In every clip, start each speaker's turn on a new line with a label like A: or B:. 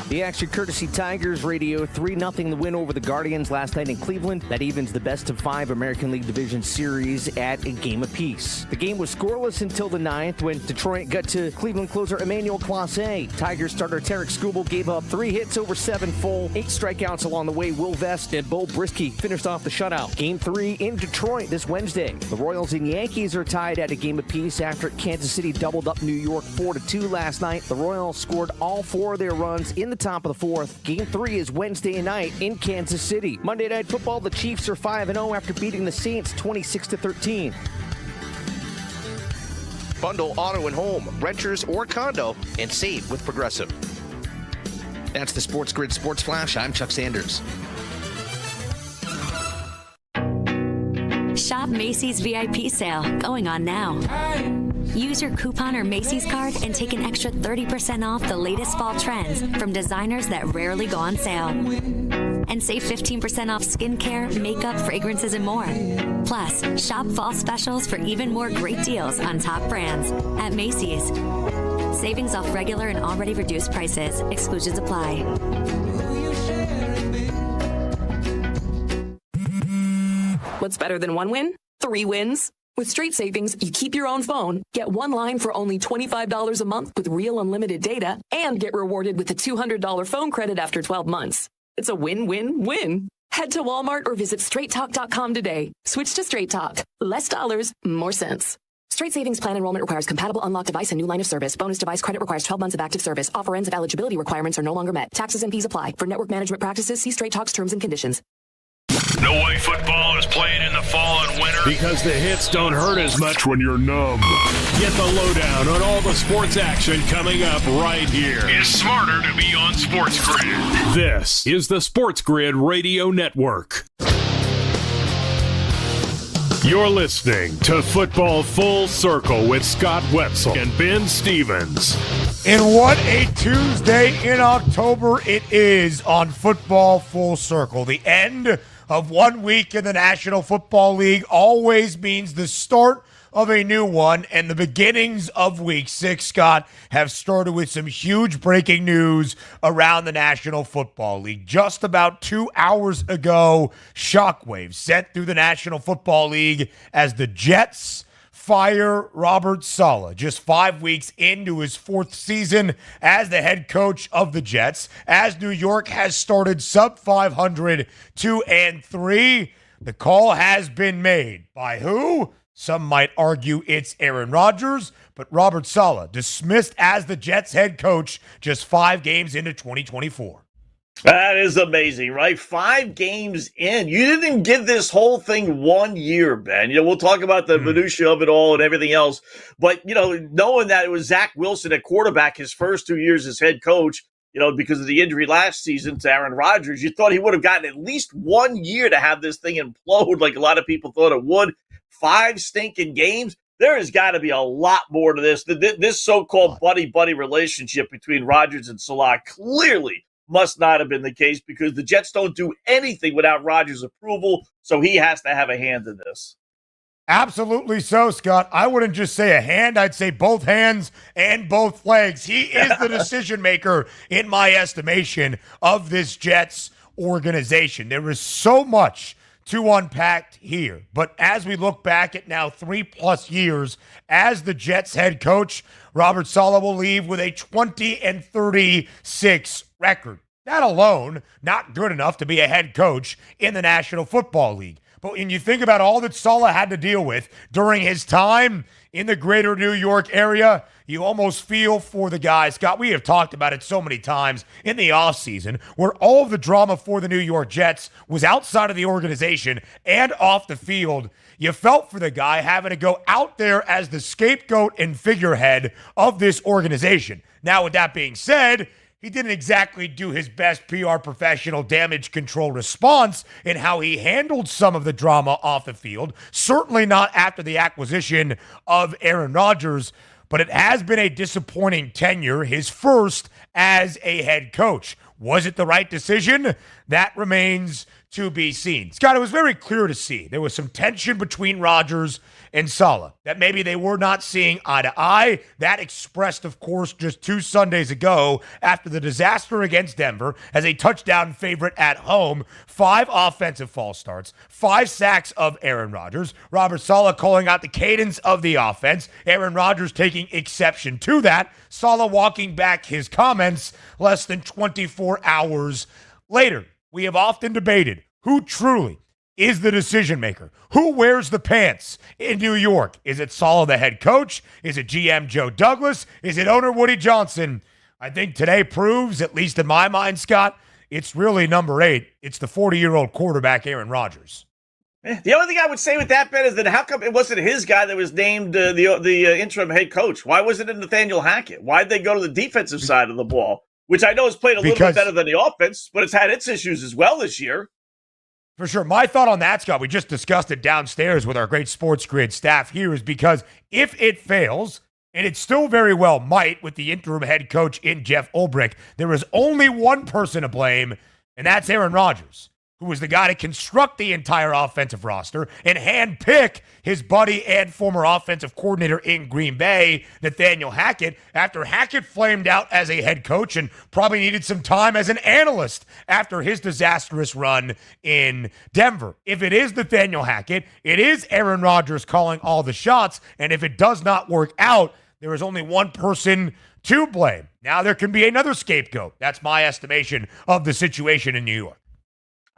A: The action courtesy Tigers Radio 3-0 the win over the Guardians last night in Cleveland. That evens the best of 5 American League Division series at a game apiece. The game was scoreless until the 9th when Detroit got to Cleveland closer Emmanuel Clase. Tigers starter Tarek Skubal gave up 3 hits over 7 full, 8 strikeouts along the way. Will Vest and Bo Brisky finished off the shutout. Game 3 in Detroit this Wednesday. The Royals and Yankees are tied at a game apiece after Kansas City doubled up New York 4-2 last night. The Royals scored all 4 of their runs in the top of the 4th. Game 3 is Wednesday night in Kansas City. Monday Night Football, the Chiefs are 5-0 after beating the Saints 26-13.
B: Bundle auto and home, renters or condo, and save with Progressive. That's the SportsGrid Sports Flash. I'm Chuck Sanders.
C: Shop Macy's VIP sale going on now. Use your coupon or Macy's card and take an extra 30% off the latest fall trends from designers that rarely go on sale. And save 15% off skincare, makeup, fragrances, and more. Plus, shop fall specials for even more great deals on top brands at Macy's. Savings off regular and already reduced prices. Exclusions apply.
D: What's better than 1 win? 3 wins. With Straight Savings, you keep your own phone, get 1 line for only $25 a month with real unlimited data, and get rewarded with a $200 phone credit after 12 months. It's a win-win-win. Head to Walmart or visit straighttalk.com today. Switch to Straight Talk. Less dollars, more sense. Straight Savings Plan enrollment requires compatible unlocked device and new line of service. Bonus device credit requires 12 months of active service. Offer ends if eligibility requirements are no longer met. Taxes and fees apply. For network management practices, see Straight Talk's terms and conditions.
E: No way football is played in the fall and winter
F: because the hits don't hurt as much when you're numb. Get the lowdown on all the sports action coming up right here.
E: It's smarter to be on SportsGrid.
F: This is the SportsGrid Radio Network. You're listening to Football Full Circle with Scott Wetzel and Ben Stevens.
G: And what a Tuesday in October it is on Football Full Circle. The end of 1 week in the National Football League always means the start of a new one, and the beginnings of Week 6, Scott, have started with some huge breaking news around the National Football League. Just about 2 hours ago, shockwaves sent through the National Football League as the Jets fire Robert Saleh just 5 weeks into his 4th season as the head coach of the Jets. As New York has started sub 500, 2-3, the call has been made by who? Some might argue it's Aaron Rodgers, but Robert Saleh dismissed as the Jets head coach just 5 games into 2024.
H: That is amazing, right? 5 games in. You didn't give this whole thing 1 year, Ben. We'll talk about the minutia of it all and everything else. But, knowing that it was Zach Wilson at quarterback his first 2 years as head coach, because of the injury last season to Aaron Rodgers, you thought he would have gotten at least 1 year to have this thing implode like a lot of people thought it would. 5 stinking games. There has got to be a lot more to this. This so-called buddy-buddy relationship between Rodgers and Saleh clearly must not have been the case because the Jets don't do anything without Rodgers' approval, so he has to have a hand in this.
G: Absolutely so, Scott. I wouldn't just say a hand. I'd say both hands and both legs. He is the decision maker, in my estimation, of this Jets organization. There is so much to unpack here. But as we look back at now 3+ years as the Jets head coach, Robert Saleh will leave with a 20-36 record. That alone, not good enough to be a head coach in the National Football League. But when you think about all that Saleh had to deal with during his time in the greater New York area, you almost feel for the guy. Scott, we have talked about it so many times in the offseason where all of the drama for the New York Jets was outside of the organization and off the field. You felt for the guy having to go out there as the scapegoat and figurehead of this organization. Now, with that being said, he didn't exactly do his best PR professional damage control response in how he handled some of the drama off the field. Certainly not after the acquisition of Aaron Rodgers, but it has been a disappointing tenure, his first as a head coach. Was it the right decision? That remains to be seen. Scott, it was very clear to see there was some tension between Rodgers and Saleh, that maybe they were not seeing eye to eye. That expressed, of course, just 2 Sundays ago after the disaster against Denver as a touchdown favorite at home. 5 offensive false starts, 5 sacks of Aaron Rodgers. Robert Saleh calling out the cadence of the offense. Aaron Rodgers taking exception to that. Saleh walking back his comments less than 24 hours later. We have often debated who truly is the decision maker. Who wears the pants in New York? Is it Saleh, the head coach? Is it GM Joe Douglas? Is it owner Woody Johnson? I think today proves, at least in my mind, Scott, it's really number 8. It's the 40-year-old quarterback, Aaron Rodgers.
H: The only thing I would say with that, Ben, is that how come it wasn't his guy that was named the interim head coach? Why wasn't it Nathaniel Hackett? Why'd they go to the defensive side of the ball, which I know has played a little bit better than the offense, but it's had its issues as well this year?
G: For sure. My thought on that, Scott, we just discussed it downstairs with our great SportsGrid staff here, is because if it fails, and it still very well might with the interim head coach in Jeff Ulbrich, there is only one person to blame, and that's Aaron Rodgers, who was the guy to construct the entire offensive roster and handpick his buddy and former offensive coordinator in Green Bay, Nathaniel Hackett, after Hackett flamed out as a head coach and probably needed some time as an analyst after his disastrous run in Denver. If it is Nathaniel Hackett, it is Aaron Rodgers calling all the shots, and if it does not work out, there is only one person to blame. Now there can be another scapegoat. That's my estimation of the situation in New York.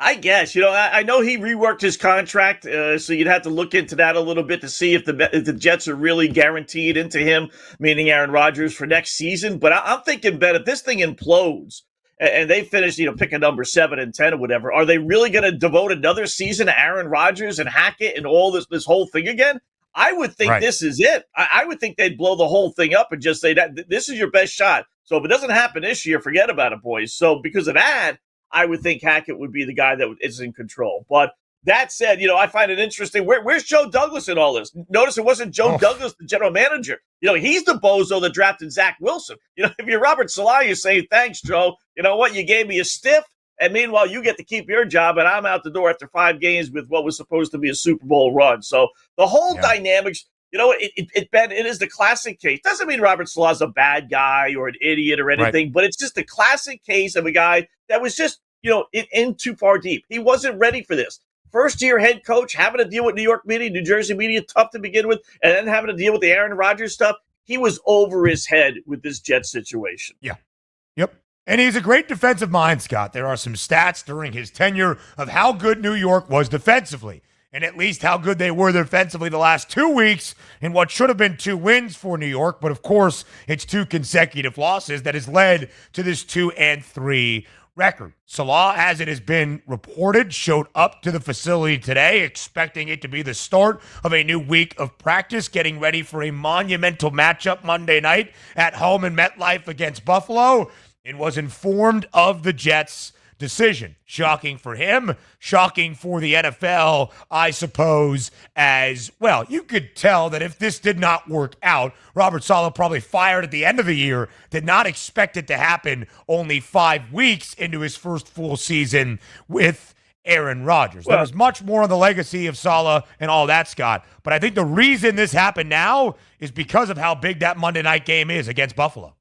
H: I guess, I know he reworked his contract, so you'd have to look into that a little bit to see if the Jets are really guaranteed into him, meaning Aaron Rodgers, for next season. But I'm thinking, Ben, if this thing implodes and they finish, pick a number 7 and 10 or whatever, are they really going to devote another season to Aaron Rodgers and Hackett and all this whole thing again? I would think This is it. I would think they'd blow the whole thing up and just say that this is your best shot. So if it doesn't happen this year, forget about it, boys. So because of that, I would think Hackett would be the guy that is in control. But that said, I find it interesting. Where's Joe Douglas in all this? Notice it wasn't Joe Douglas, the general manager. He's the bozo that drafted Zach Wilson. If you're Robert Saleh, you're saying, thanks, Joe. You know what? You gave me a stiff. And meanwhile, you get to keep your job, and I'm out the door after 5 games with what was supposed to be a Super Bowl run. So the whole dynamics, Ben, it is the classic case. Doesn't mean Robert Saleh's a bad guy or an idiot or anything, but it's just a classic case of a guy that was just, in too far deep. He wasn't ready for this. First-year head coach, having to deal with New York media, New Jersey media, tough to begin with, and then having to deal with the Aaron Rodgers stuff. He was over his head with this Jets situation.
G: Yeah. Yep. And he's a great defensive mind, Scott. There are some stats during his tenure of how good New York was defensively, and at least how good they were defensively the last 2 weeks in what should have been 2 wins for New York. But, of course, it's 2 consecutive losses that has led to this 2-3 record. Saleh, as it has been reported, showed up to the facility today, expecting it to be the start of a new week of practice, getting ready for a monumental matchup Monday night at home in MetLife against Buffalo, and was informed of the Jets' decision. Shocking for him, shocking for the NFL, I suppose, as well. You could tell that if this did not work out, Robert Saleh probably fired at the end of the year, did not expect it to happen only 5 weeks into his first full season with Aaron Rodgers. There was much more on the legacy of Saleh and all that, Scott. But I think the reason this happened now is because of how big that Monday night game is against Buffalo.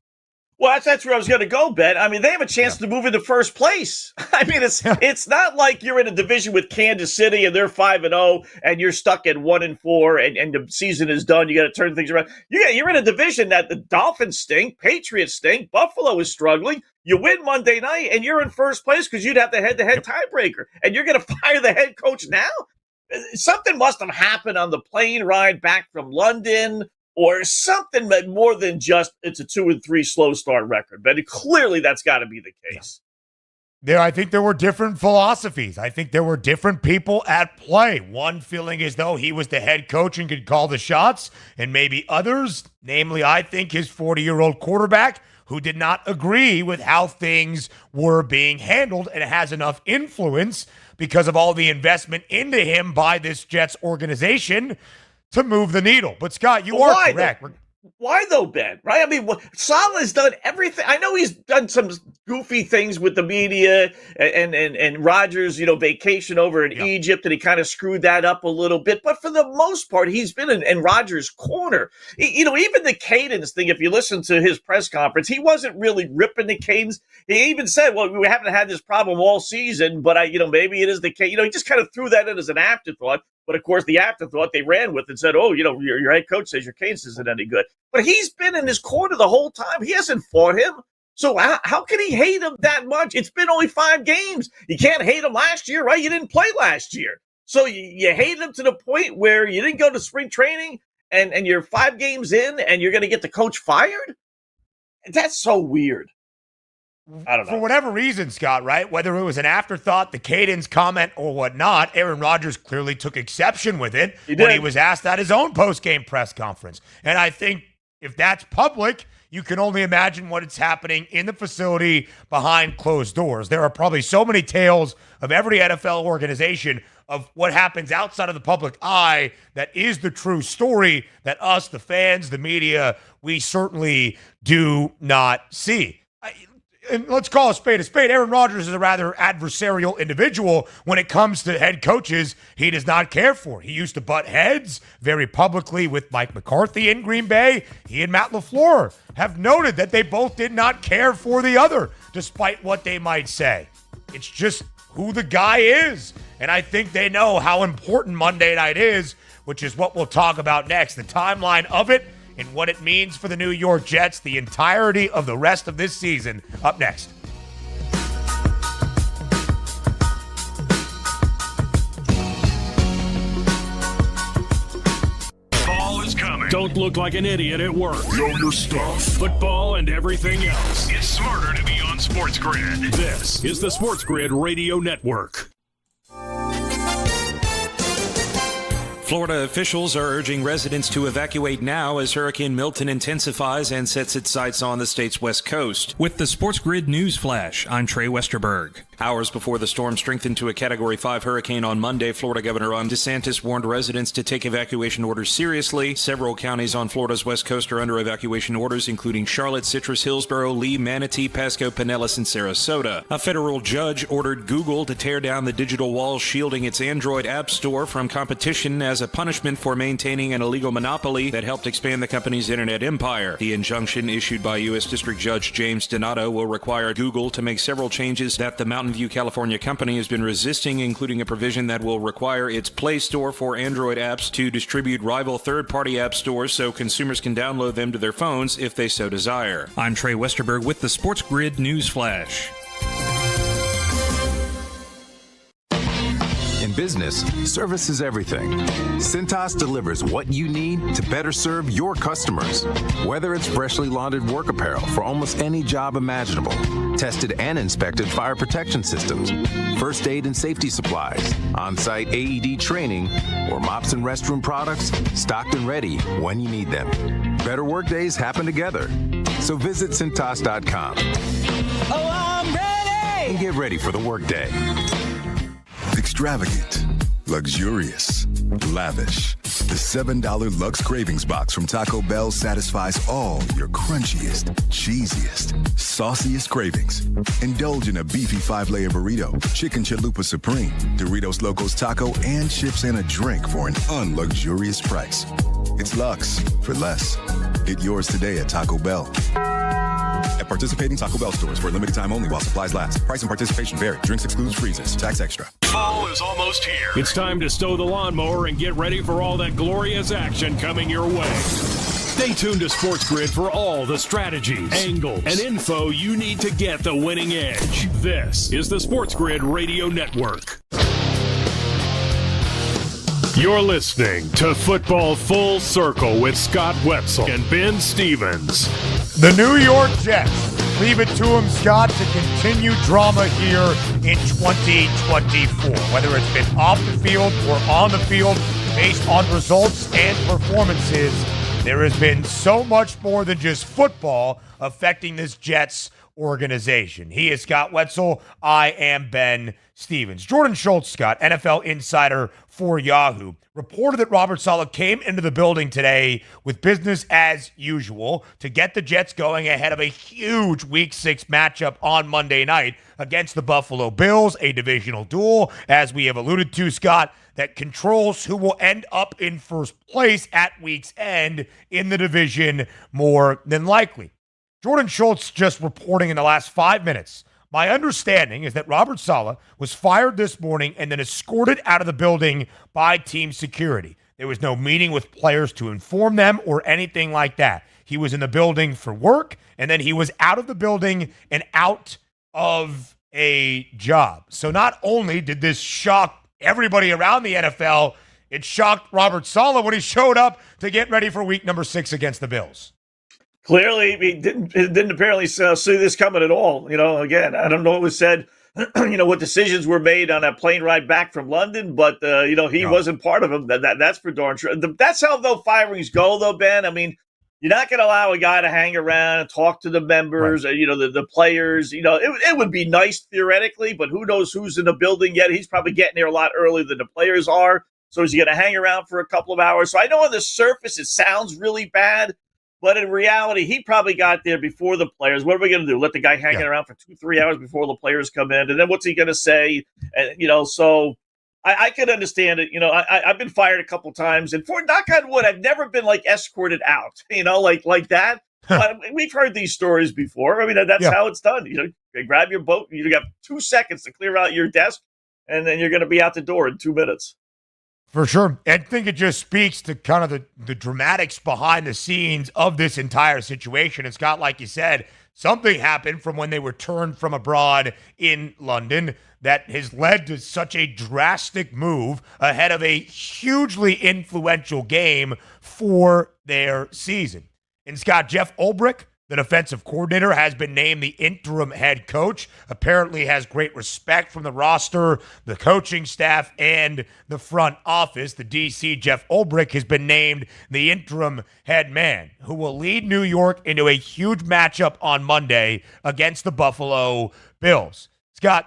H: Well, that's where I was going to go, Ben. I mean, they have a chance to move into first place. I mean, it's not like you're in a division with Kansas City and they're 5-0 and you're stuck at 1-4 and the season is done. You got to turn things around. You're in a division that the Dolphins stink, Patriots stink, Buffalo is struggling. You win Monday night and you're in first place because you'd have the head-to-head tiebreaker, and you're going to fire the head coach now? Something must have happened on the plane ride back from London, or something more than just it's a 2-3 slow start record. But clearly that's got to be the case.
G: I think there were different philosophies. I think there were different people at play. One feeling as though he was the head coach and could call the shots, and maybe others, namely I think his 40-year-old quarterback, who did not agree with how things were being handled and has enough influence because of all the investment into him by this Jets organization to move the needle. But Scott, you are correct.
H: Why though, Ben? Right? I mean, Saleh's done everything. I know he's done some goofy things with the media and Rodgers, vacation over in Egypt, and he kind of screwed that up a little bit. But for the most part, he's been in Rodgers' corner. Even the cadence thing, if you listen to his press conference, he wasn't really ripping the cadence. He even said, well, we haven't had this problem all season, but maybe it is the case. He just kind of threw that in as an afterthought. But of course, the afterthought they ran with and said, oh, your head coach says your cadence isn't any good. But he's been in his corner the whole time. He hasn't fought him. So how can he hate him that much? It's been only 5 games. You can't hate him last year, right? You didn't play last year. So you hate him to the point where you didn't go to spring training and you're 5 games in and you're going to get the coach fired? That's so weird. I don't know.
G: For whatever reason, Scott, right? Whether it was an afterthought, the cadence comment, or whatnot, Aaron Rodgers clearly took exception with it when he was asked at his own post-game press conference. And I think if that's public, you can only imagine what is happening in the facility behind closed doors. There are probably so many tales of every NFL organization of what happens outside of the public eye that is the true story that us, the fans, the media, we certainly do not see. And let's call a spade a spade. Aaron Rodgers is a rather adversarial individual when it comes to head coaches he does not care for. He used to butt heads very publicly with Mike McCarthy in Green Bay. He and Matt LaFleur have noted that they both did not care for the other, despite what they might say. It's just who the guy is. And I think they know how important Monday night is, which is what we'll talk about next. The timeline of it and what it means for the New York Jets, the entirety of the rest of this season, up next.
E: Fall is coming.
F: Don't look like an idiot at work.
E: Know your stuff.
F: Football and everything else.
E: It's smarter to be on SportsGrid.
F: This is the SportsGrid Radio Network.
I: Florida officials are urging residents to evacuate now as Hurricane Milton intensifies and sets its sights on the state's west coast. With the SportsGrid News Flash, I'm Trey Westerberg. Hours before the storm strengthened to a Category 5 hurricane on Monday, Florida Governor Ron DeSantis warned residents to take evacuation orders seriously. Several counties on Florida's west coast are under evacuation orders, including Charlotte, Citrus, Hillsborough, Lee, Manatee, Pasco, Pinellas, and Sarasota. A federal judge ordered Google to tear down the digital walls shielding its Android app store from competition as a punishment for maintaining an illegal monopoly that helped expand the company's internet empire. The injunction issued by U.S. District Judge James Donato will require Google to make several changes that the Mountain View, California company has been resisting, including a provision that will require its Play Store for Android apps to distribute rival third-party app stores so consumers can download them to their phones if they so desire. I'm Trey Westerberg with the SportsGrid News Flash.
J: In business, service is everything. Cintas delivers what you need to better serve your customers. Whether it's freshly laundered work apparel for almost any job imaginable, tested and inspected fire protection systems, first aid and safety supplies, on-site AED training, or mops and restroom products, stocked and ready when you need them. Better work days happen together. So visit Cintas.com.
K: Oh, I'm ready!
J: And get ready for the workday.
L: Extravagant, luxurious, lavish. The $7 Lux Cravings Box from Taco Bell satisfies all your crunchiest, cheesiest, sauciest cravings. Indulge in a beefy 5-layer burrito, chicken chalupa supreme, Doritos Locos Taco, and chips and a drink for an unluxurious price. It's Lux for less. Get yours today at Taco Bell. At participating Taco Bell stores for a limited time only while supplies last. Price and participation vary. Drinks excludes freezers. Tax extra.
E: Fall is almost here.
F: It's time to stow the lawnmower and get ready for all that glorious action coming your way. Stay tuned to SportsGrid for all the strategies, angles, and info you need to get the winning edge. This is the SportsGrid Radio Network. You're listening to Football Full Circle with Scott Wetzel and Ben Stevens.
G: The New York Jets, leave it to them, Scott, to continue drama here in 2024. Whether it's been off the field or on the field, based on results and performances, there has been so much more than just football affecting this Jets organization. He is Scott Wetzel. I am Ben Stevens. Jordan Schultz, Scott, NFL insider for Yahoo, reported that Robert Saleh came into the building today with business as usual to get the Jets going ahead of a huge Week 6 matchup on Monday night against the Buffalo Bills, a divisional duel, as we have alluded to, Scott, that controls who will end up in first place at week's end in the division more than likely. Jordan Schultz just reporting in the last 5 minutes. My understanding is that Robert Saleh was fired this morning and then escorted out of the building by team security. There was no meeting with players to inform them or anything like that. He was in the building for work, and then he was out of the building and out of a job. So not only did this shock everybody around the NFL, it shocked Robert Saleh when he showed up to get ready for week number 6 against the Bills.
H: Clearly, he didn't apparently see this coming at all. Again, I don't know what was said, what decisions were made on that plane ride back from London, but, he wasn't part of them. That's for darn sure. That's how, though, firings go, though, Ben. I mean, you're not going to allow a guy to hang around and talk to the members, right. The players. It would be nice theoretically, but who knows who's in the building yet. He's probably getting there a lot earlier than the players are. So is he going to hang around for a couple of hours? So I know on the surface it sounds really bad, but in reality, he probably got there before the players. What are we going to do? Let the guy hanging around for 2-3 hours before the players come in? And then what's he going to say? And, so I could understand it. I've been fired a couple times. And for knock on wood, I've never been, escorted out, like that. We've heard these stories before. I mean, that's how it's done. You grab your boat. You got 2 seconds to clear out your desk, and then you're going to be out the door in 2 minutes.
G: For sure. I think it just speaks to kind of the dramatics behind the scenes of this entire situation. And Scott, like you said, something happened from when they returned from abroad in London that has led to such a drastic move ahead of a hugely influential game for their season. And Scott, Jeff Ulbrich, the defensive coordinator, has been named the interim head coach. Apparently has great respect from the roster, the coaching staff, and the front office. The DC, Jeff Ulbrich, has been named the interim head man, who will lead New York into a huge matchup on Monday against the Buffalo Bills. Scott,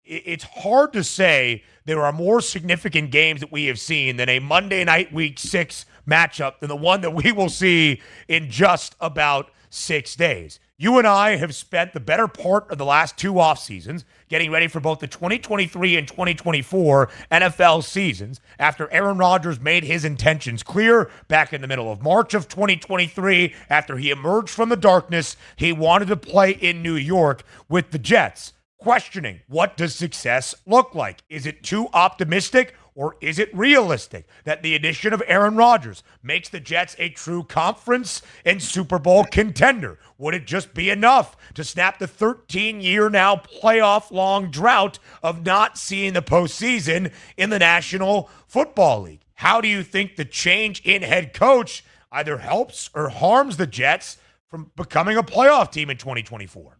G: it's hard to say there are more significant games that we have seen than a Monday night Week 6 matchup than the one that we will see in just about 6 days. You and I have spent the better part of the last 2 off seasons getting ready for both the 2023 and 2024 NFL seasons after Aaron Rodgers made his intentions clear back in the middle of March of 2023 after he emerged from the darkness. He wanted to play in New York with the Jets, questioning what does success look like? Is it too optimistic? Or is it realistic that the addition of Aaron Rodgers makes the Jets a true conference and Super Bowl contender? Would it just be enough to snap the 13-year now playoff-long drought of not seeing the postseason in the National Football League? How do you think the change in head coach either helps or harms the Jets from becoming a playoff team in 2024?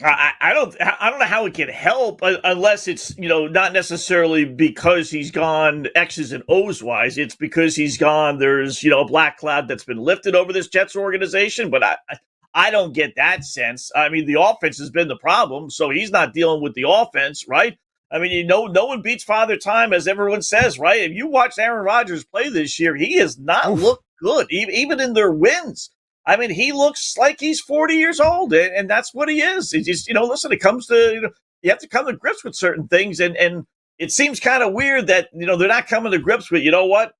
H: I don't know how it can help unless it's, not necessarily because he's gone X's and O's wise. It's because he's gone. There's, a black cloud that's been lifted over this Jets organization. But I don't get that sense. I mean, the offense has been the problem. So he's not dealing with the offense, right? I mean, no one beats Father Time, as everyone says, right? If you watch Aaron Rodgers play this year, he has not looked good, even in their wins. I mean, he looks like he's 40 years old, and that's what he is. It's just, listen, it comes to, you have to come to grips with certain things, and it seems kind of weird that, they're not coming to grips with, what?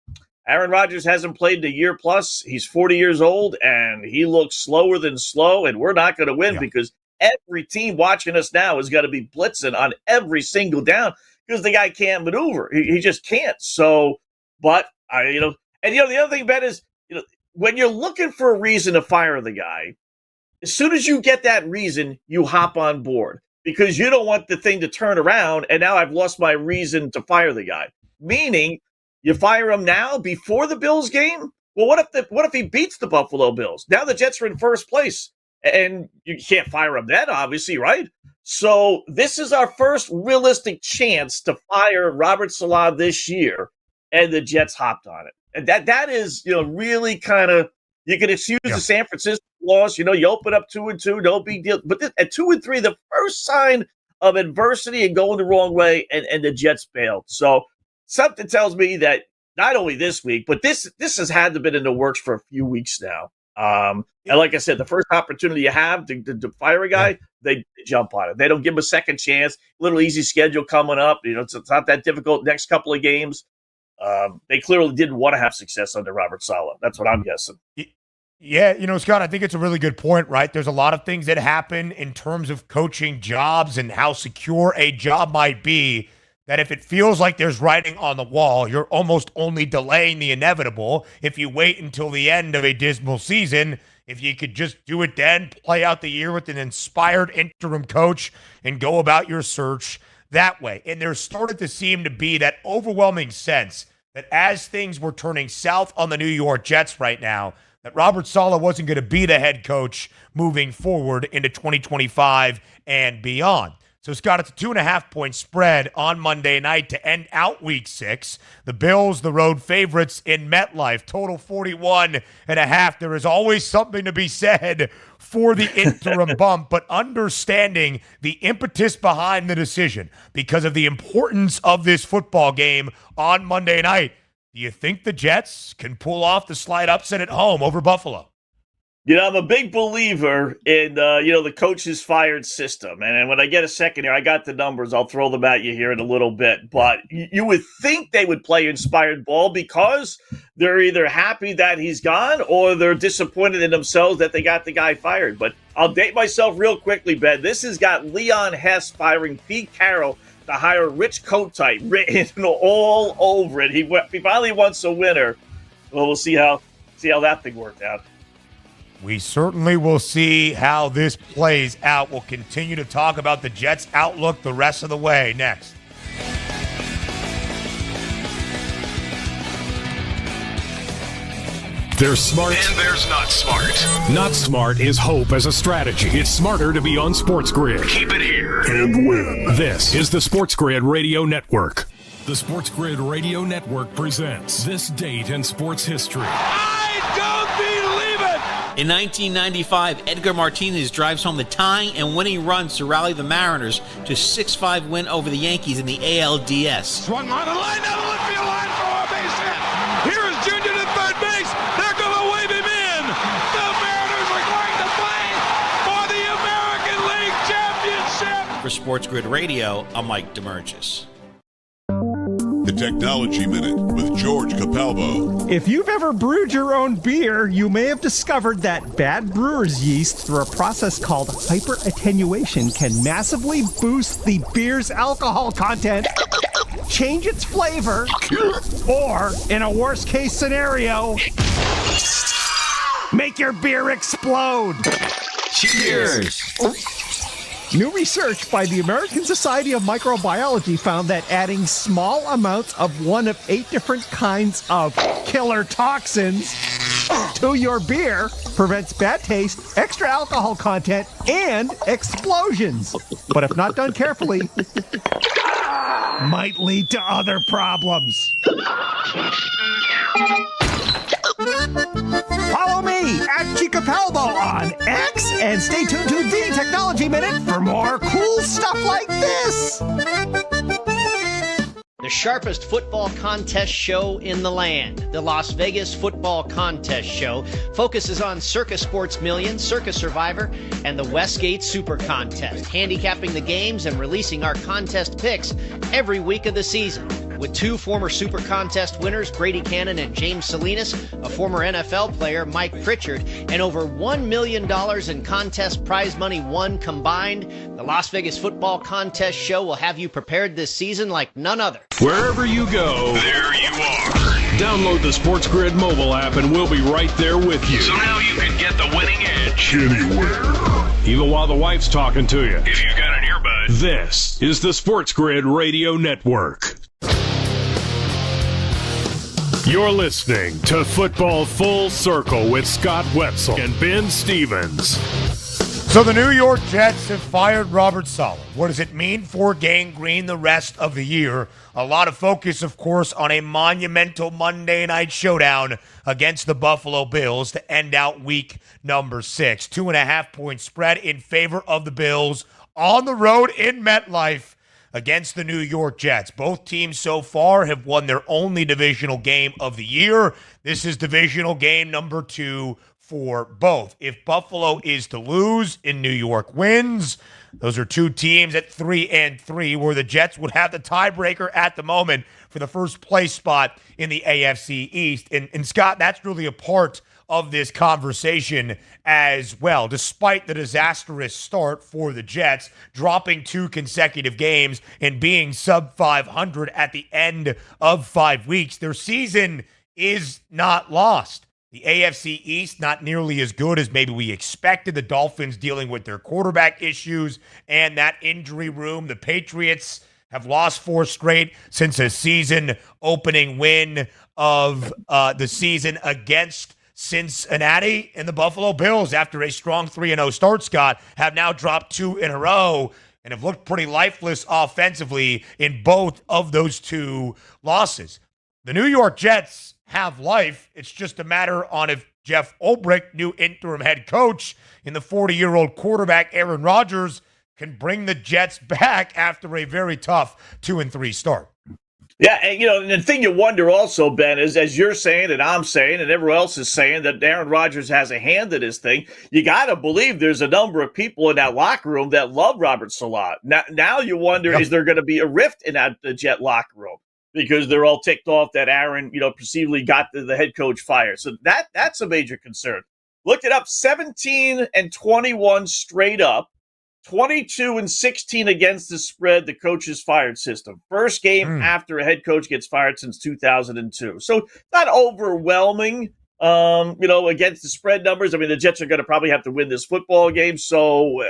H: Aaron Rodgers hasn't played a year plus. He's 40 years old, and he looks slower than slow, and we're not going to win because every team watching us now is going to be blitzing on every single down because the guy can't maneuver. He just can't. So, but, and the other thing, Ben, is, when you're looking for a reason to fire the guy, as soon as you get that reason, you hop on board because you don't want the thing to turn around and now I've lost my reason to fire the guy. Meaning, you fire him now before the Bills game? Well, what if he beats the Buffalo Bills? Now the Jets are in first place and you can't fire him then, obviously, right? So this is our first realistic chance to fire Robert Saleh this year, and the Jets hopped on it. And that is, really kind of You can excuse the San Francisco loss. You open up 2-2, no big deal. But at 2-3, the first sign of adversity and going the wrong way, and the Jets bailed. So something tells me that not only this week, but this has had to been in the works for a few weeks now. And like I said, the first opportunity you have to fire a guy, they jump on it. They don't give him a second chance. Little easy schedule coming up. It's not that difficult next couple of games. They clearly didn't want to have success under Robert Saleh. That's what I'm guessing.
G: Yeah, Scott, I think it's a really good point, right? There's a lot of things that happen in terms of coaching jobs and how secure a job might be, that if it feels like there's writing on the wall, you're almost only delaying the inevitable if you wait until the end of a dismal season. If you could just do it then, play out the year with an inspired interim coach and go about your search that way. And there started to seem to be that overwhelming sense that as things were turning south on the New York Jets right now, that Robert Saleh wasn't going to be the head coach moving forward into 2025 and beyond. So, Scott, it's a 2.5-point spread on Monday night to end out Week 6. The Bills, the road favorites in MetLife, total 41.5. There is always something to be said for the interim bump, but understanding the impetus behind the decision because of the importance of this football game on Monday night. Do you think the Jets can pull off the slight upset at home over Buffalo?
H: I'm a big believer in, the coaches fired system. And when I get a second here, I got the numbers. I'll throw them at you here in a little bit. But you would think they would play inspired ball because they're either happy that he's gone or they're disappointed in themselves that they got the guy fired. But I'll date myself real quickly, Ben. This has got Leon Hess firing Pete Carroll to hire Rich Kotite written all over it. He finally wants a winner. Well, we'll see how that thing worked out.
G: We certainly will see how this plays out. We'll continue to talk about the Jets' outlook the rest of the way next.
F: There's smart.
E: And there's not smart.
F: Not smart is hope as a strategy. It's smarter to be on SportsGrid.
E: Keep it here.
F: And win. This is the SportsGrid Radio Network. The SportsGrid Radio Network presents This Date in Sports History.
K: I don't believe it!
M: In 1995, Edgar Martinez drives home the tying and winning runs to rally the Mariners to 6-5 win over the Yankees in the ALDS.
K: Swung on the line, down the left field line for a base hit. Here is Junior to third base. They're going to wave him in. The Mariners are going to play for the American League Championship.
M: For SportsGrid Radio, I'm Mike DeMurgis.
L: The Technology Minute with George Capalbo.
N: If you've ever brewed your own beer, you may have discovered that bad brewer's yeast through a process called hyperattenuation can massively boost the beer's alcohol content, change its flavor, or, in a worst case scenario, make your beer explode.
M: Cheers.
N: New research by the American Society of Microbiology found that adding small amounts of one of 8 different kinds of killer toxins to your beer prevents bad taste, extra alcohol content, and explosions. But if not done carefully, might lead to other problems. Follow me at Chicapalbo on X and stay tuned to the Technology Minute for more cool stuff like this.
O: The sharpest football contest show in the land, the Las Vegas Football Contest Show, focuses on Circus Sports Million, Circus Survivor, and the Westgate Super Contest, handicapping the games and releasing our contest picks every week of the season. With 2 former Super Contest winners, Grady Cannon and James Salinas, a former NFL player, Mike Pritchard, and over $1 million in contest prize money won combined, the Las Vegas Football Contest Show will have you prepared this season like none other.
F: Wherever you go,
E: there you are.
F: Download the SportsGrid mobile app and we'll be right there with you.
E: So now you can get the winning edge
F: anywhere, even while the wife's talking to you.
E: if you've got an earbud.
F: This is the SportsGrid Radio Network. You're listening to Football Full Circle with Scott Wetzel and Ben Stevens.
G: So the New York Jets have fired Robert Saleh. What does it mean for Gang Green the rest of the year? A lot of focus, of course, on a monumental Monday night showdown against the Buffalo Bills to end out week number 6. 2.5-point spread in favor of the Bills on the road in MetLife against the New York Jets. Both teams so far have won their only divisional game of the year. This is divisional game number 2 for both. If Buffalo is to lose and New York wins, those are two teams at 3-3, where the Jets would have the tiebreaker at the moment for the first place spot in the AFC East. And Scott, that's really a part of this conversation as well. Despite the disastrous start for the Jets, dropping 2 consecutive games and being sub 500 at the end of 5 weeks, their season is not lost. The AFC East, not nearly as good as maybe we expected. The Dolphins dealing with their quarterback issues and that injury room. The Patriots have lost 4 straight since a season-opening win of the season against Cincinnati. And the Buffalo Bills, after a strong 3-0 start, Scott, have now dropped 2 in a row and have looked pretty lifeless offensively in both of those 2 losses. The New York Jets have life. It's just a matter on if Jeff Ulbrich, new interim head coach, and the 40-year-old quarterback Aaron Rodgers can bring the Jets back after a very tough 2-3 start.
H: Yeah, and the thing you wonder also, Ben, is as you're saying and I'm saying and everyone else is saying that Aaron Rodgers has a hand in this thing, you got to believe there's a number of people in that locker room that love Robert Saleh. Now you wonder, is there going to be a rift in that the Jet locker room? Because they're all ticked off that Aaron, perceivably got the head coach fired. So that's a major concern. Look it up, 17-21 straight up, 22-16 against the spread, the coach's fired system. First game after a head coach gets fired since 2002. So not overwhelming, against the spread numbers. I mean, the Jets are going to probably have to win this football game. So,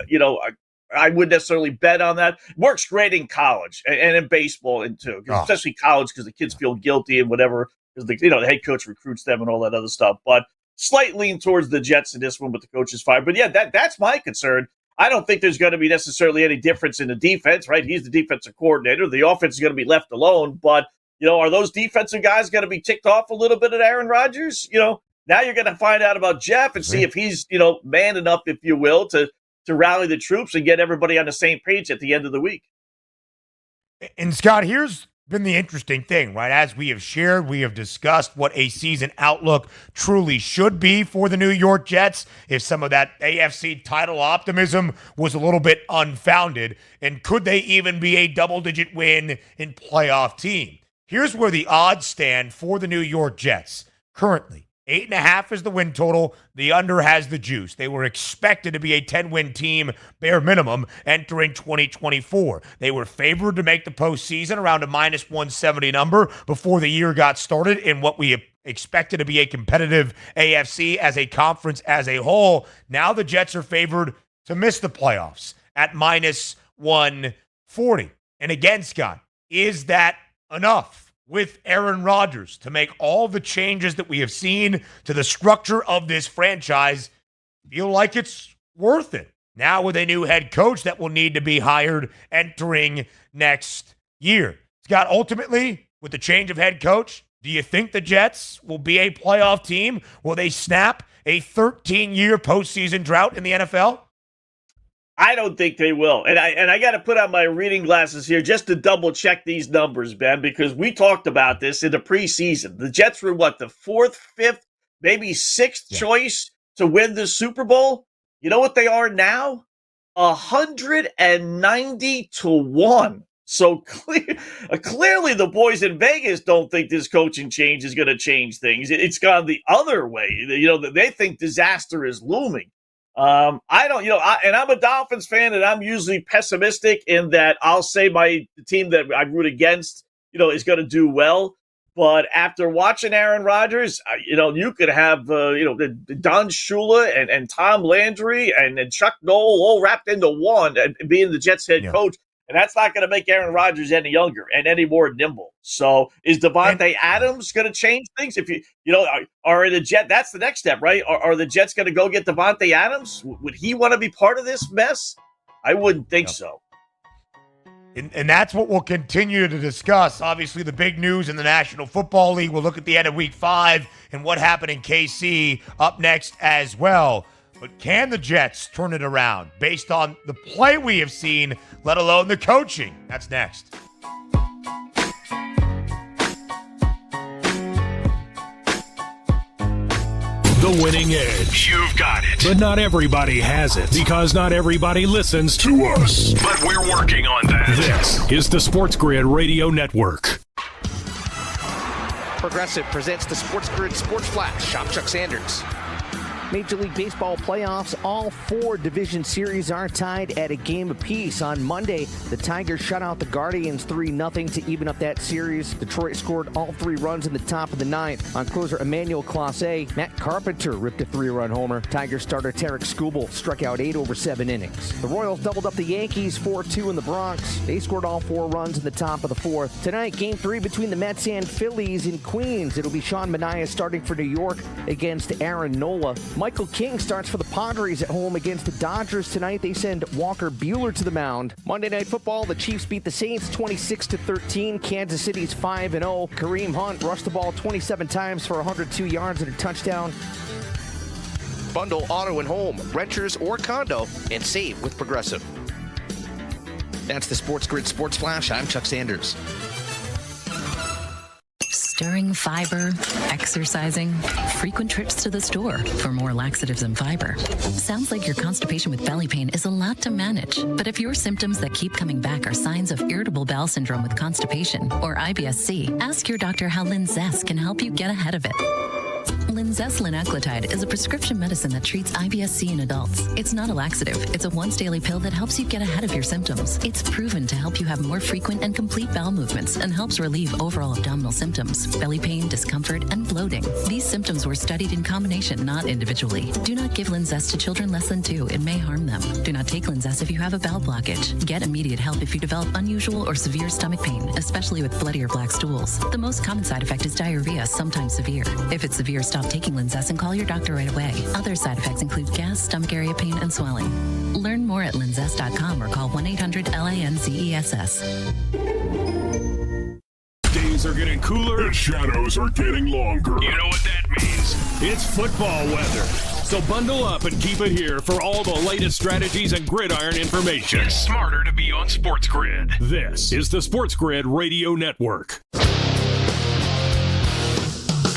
H: I wouldn't necessarily bet on that. Works great in college and in baseball, too, especially college, because the kids feel guilty and whatever, because the head coach recruits them and all that other stuff. But slight lean towards the Jets in this one, but the coach is fired. But yeah, that's my concern. I don't think there's going to be necessarily any difference in the defense, right? He's the defensive coordinator. The offense is going to be left alone. But are those defensive guys going to be ticked off a little bit at Aaron Rodgers? Now you're going to find out about Jeff and see if he's man enough, if you will, to rally the troops and get everybody on the same page at the end of the week.
G: And Scott, here's been the interesting thing, right? As we have shared, we have discussed what a season outlook truly should be for the New York Jets if some of that AFC title optimism was a little bit unfounded. And could they even be a double-digit win in playoff team? Here's where the odds stand for the New York Jets currently. 8.5 is the win total. The under has the juice. They were expected to be a 10-win team, bare minimum, entering 2024. They were favored to make the postseason around a minus 170 number before the year got started in what we expected to be a competitive AFC as a conference as a whole. Now the Jets are favored to miss the playoffs at minus 140. And again, Scott, is that enough with Aaron Rodgers to make all the changes that we have seen to the structure of this franchise feel like it's worth it? Now with a new head coach that will need to be hired entering next year. Scott, ultimately, with the change of head coach, do you think the Jets will be a playoff team? Will they snap a 13-year postseason drought in the NFL?
H: I don't think they will. And I got to put on my reading glasses here just to double check these numbers, Ben, because we talked about this in the preseason. The Jets were the 4th, 5th, maybe 6th choice to win the Super Bowl. You know what they are now? 190-1. So clearly the boys in Vegas don't think this coaching change is going to change things. It's gone the other way. They think disaster is looming. I don't, and I'm a Dolphins fan, and I'm usually pessimistic in that I'll say the team that I root against, is going to do well. But after watching Aaron Rodgers, you could have, Don Shula and Tom Landry and Chuck Noll all wrapped into one and being the Jets head coach. And that's not going to make Aaron Rodgers any younger and any more nimble. So is Devontae Adams going to change things? If are the Jets, that's the next step, right? Are the Jets going to go get Devontae Adams? Would he want to be part of this mess? I wouldn't think so.
G: And that's what we'll continue to discuss. Obviously, the big news in the National Football League. We'll look at the end of Week 5 and what happened in KC up next as well. But can the Jets turn it around based on the play we have seen, let alone the coaching? That's next.
F: The winning edge.
E: You've got it.
F: But not everybody has it, because not everybody listens to us.
E: But we're working on that.
F: This is the SportsGrid Radio Network.
B: Progressive presents the SportsGrid Sports Flash. I'm Chuck Sanders.
A: Major League Baseball playoffs, all 4 division series are tied at a game apiece. On Monday, the Tigers shut out the Guardians 3-0 to even up that series. Detroit scored all 3 runs in the top of the 9th. On closer Emmanuel Clase, Matt Carpenter ripped a 3-run homer. Tigers starter Tarek Skubal struck out 8 over 7 innings. The Royals doubled up the Yankees 4-2 in the Bronx. They scored all 4 runs in the top of the 4th. Tonight, Game 3 between the Mets and Phillies in Queens. It'll be Sean Manaea starting for New York against Aaron Nola. Michael King starts for the Padres at home against the Dodgers tonight. They send Walker Buehler to the mound. Monday Night Football, the Chiefs beat the Saints 26-13. Kansas City's 5-0. Kareem Hunt rushed the ball 27 times for 102 yards and a touchdown.
B: Bundle auto and home, renters or condo, and save with Progressive. That's the SportsGrid Sports Flash. I'm Chuck Sanders.
P: Stirring fiber, exercising, frequent trips to the store for more laxatives and fiber. Sounds like your constipation with belly pain is a lot to manage. But if your symptoms that keep coming back are signs of irritable bowel syndrome with constipation or IBS-C, ask your doctor how Linzess can help you get ahead of it. Linzess linaclotide is a prescription medicine that treats IBS-C in adults. It's not a laxative. It's a once-daily pill that helps you get ahead of your symptoms. It's proven to help you have more frequent and complete bowel movements and helps relieve overall abdominal symptoms, belly pain, discomfort, and bloating. These symptoms were studied in combination, not individually. Do not give Linzess to children less than 2. It may harm them. Do not take Linzess if you have a bowel blockage. Get immediate help if you develop unusual or severe stomach pain, especially with bloody or black stools. The most common side effect is diarrhea, sometimes severe. If it's severe, stop taking Linzess and call your doctor right away. Other side effects include gas, stomach area pain, and swelling. Learn more at linzess.com or call 1-800-LANZESS.
F: Days are getting cooler.
E: The shadows are getting longer. You know what that means.
F: It's football weather. So bundle up and keep it here for all the latest strategies and gridiron information.
E: It's smarter to be on SportsGrid.
F: This is the SportsGrid Radio Network.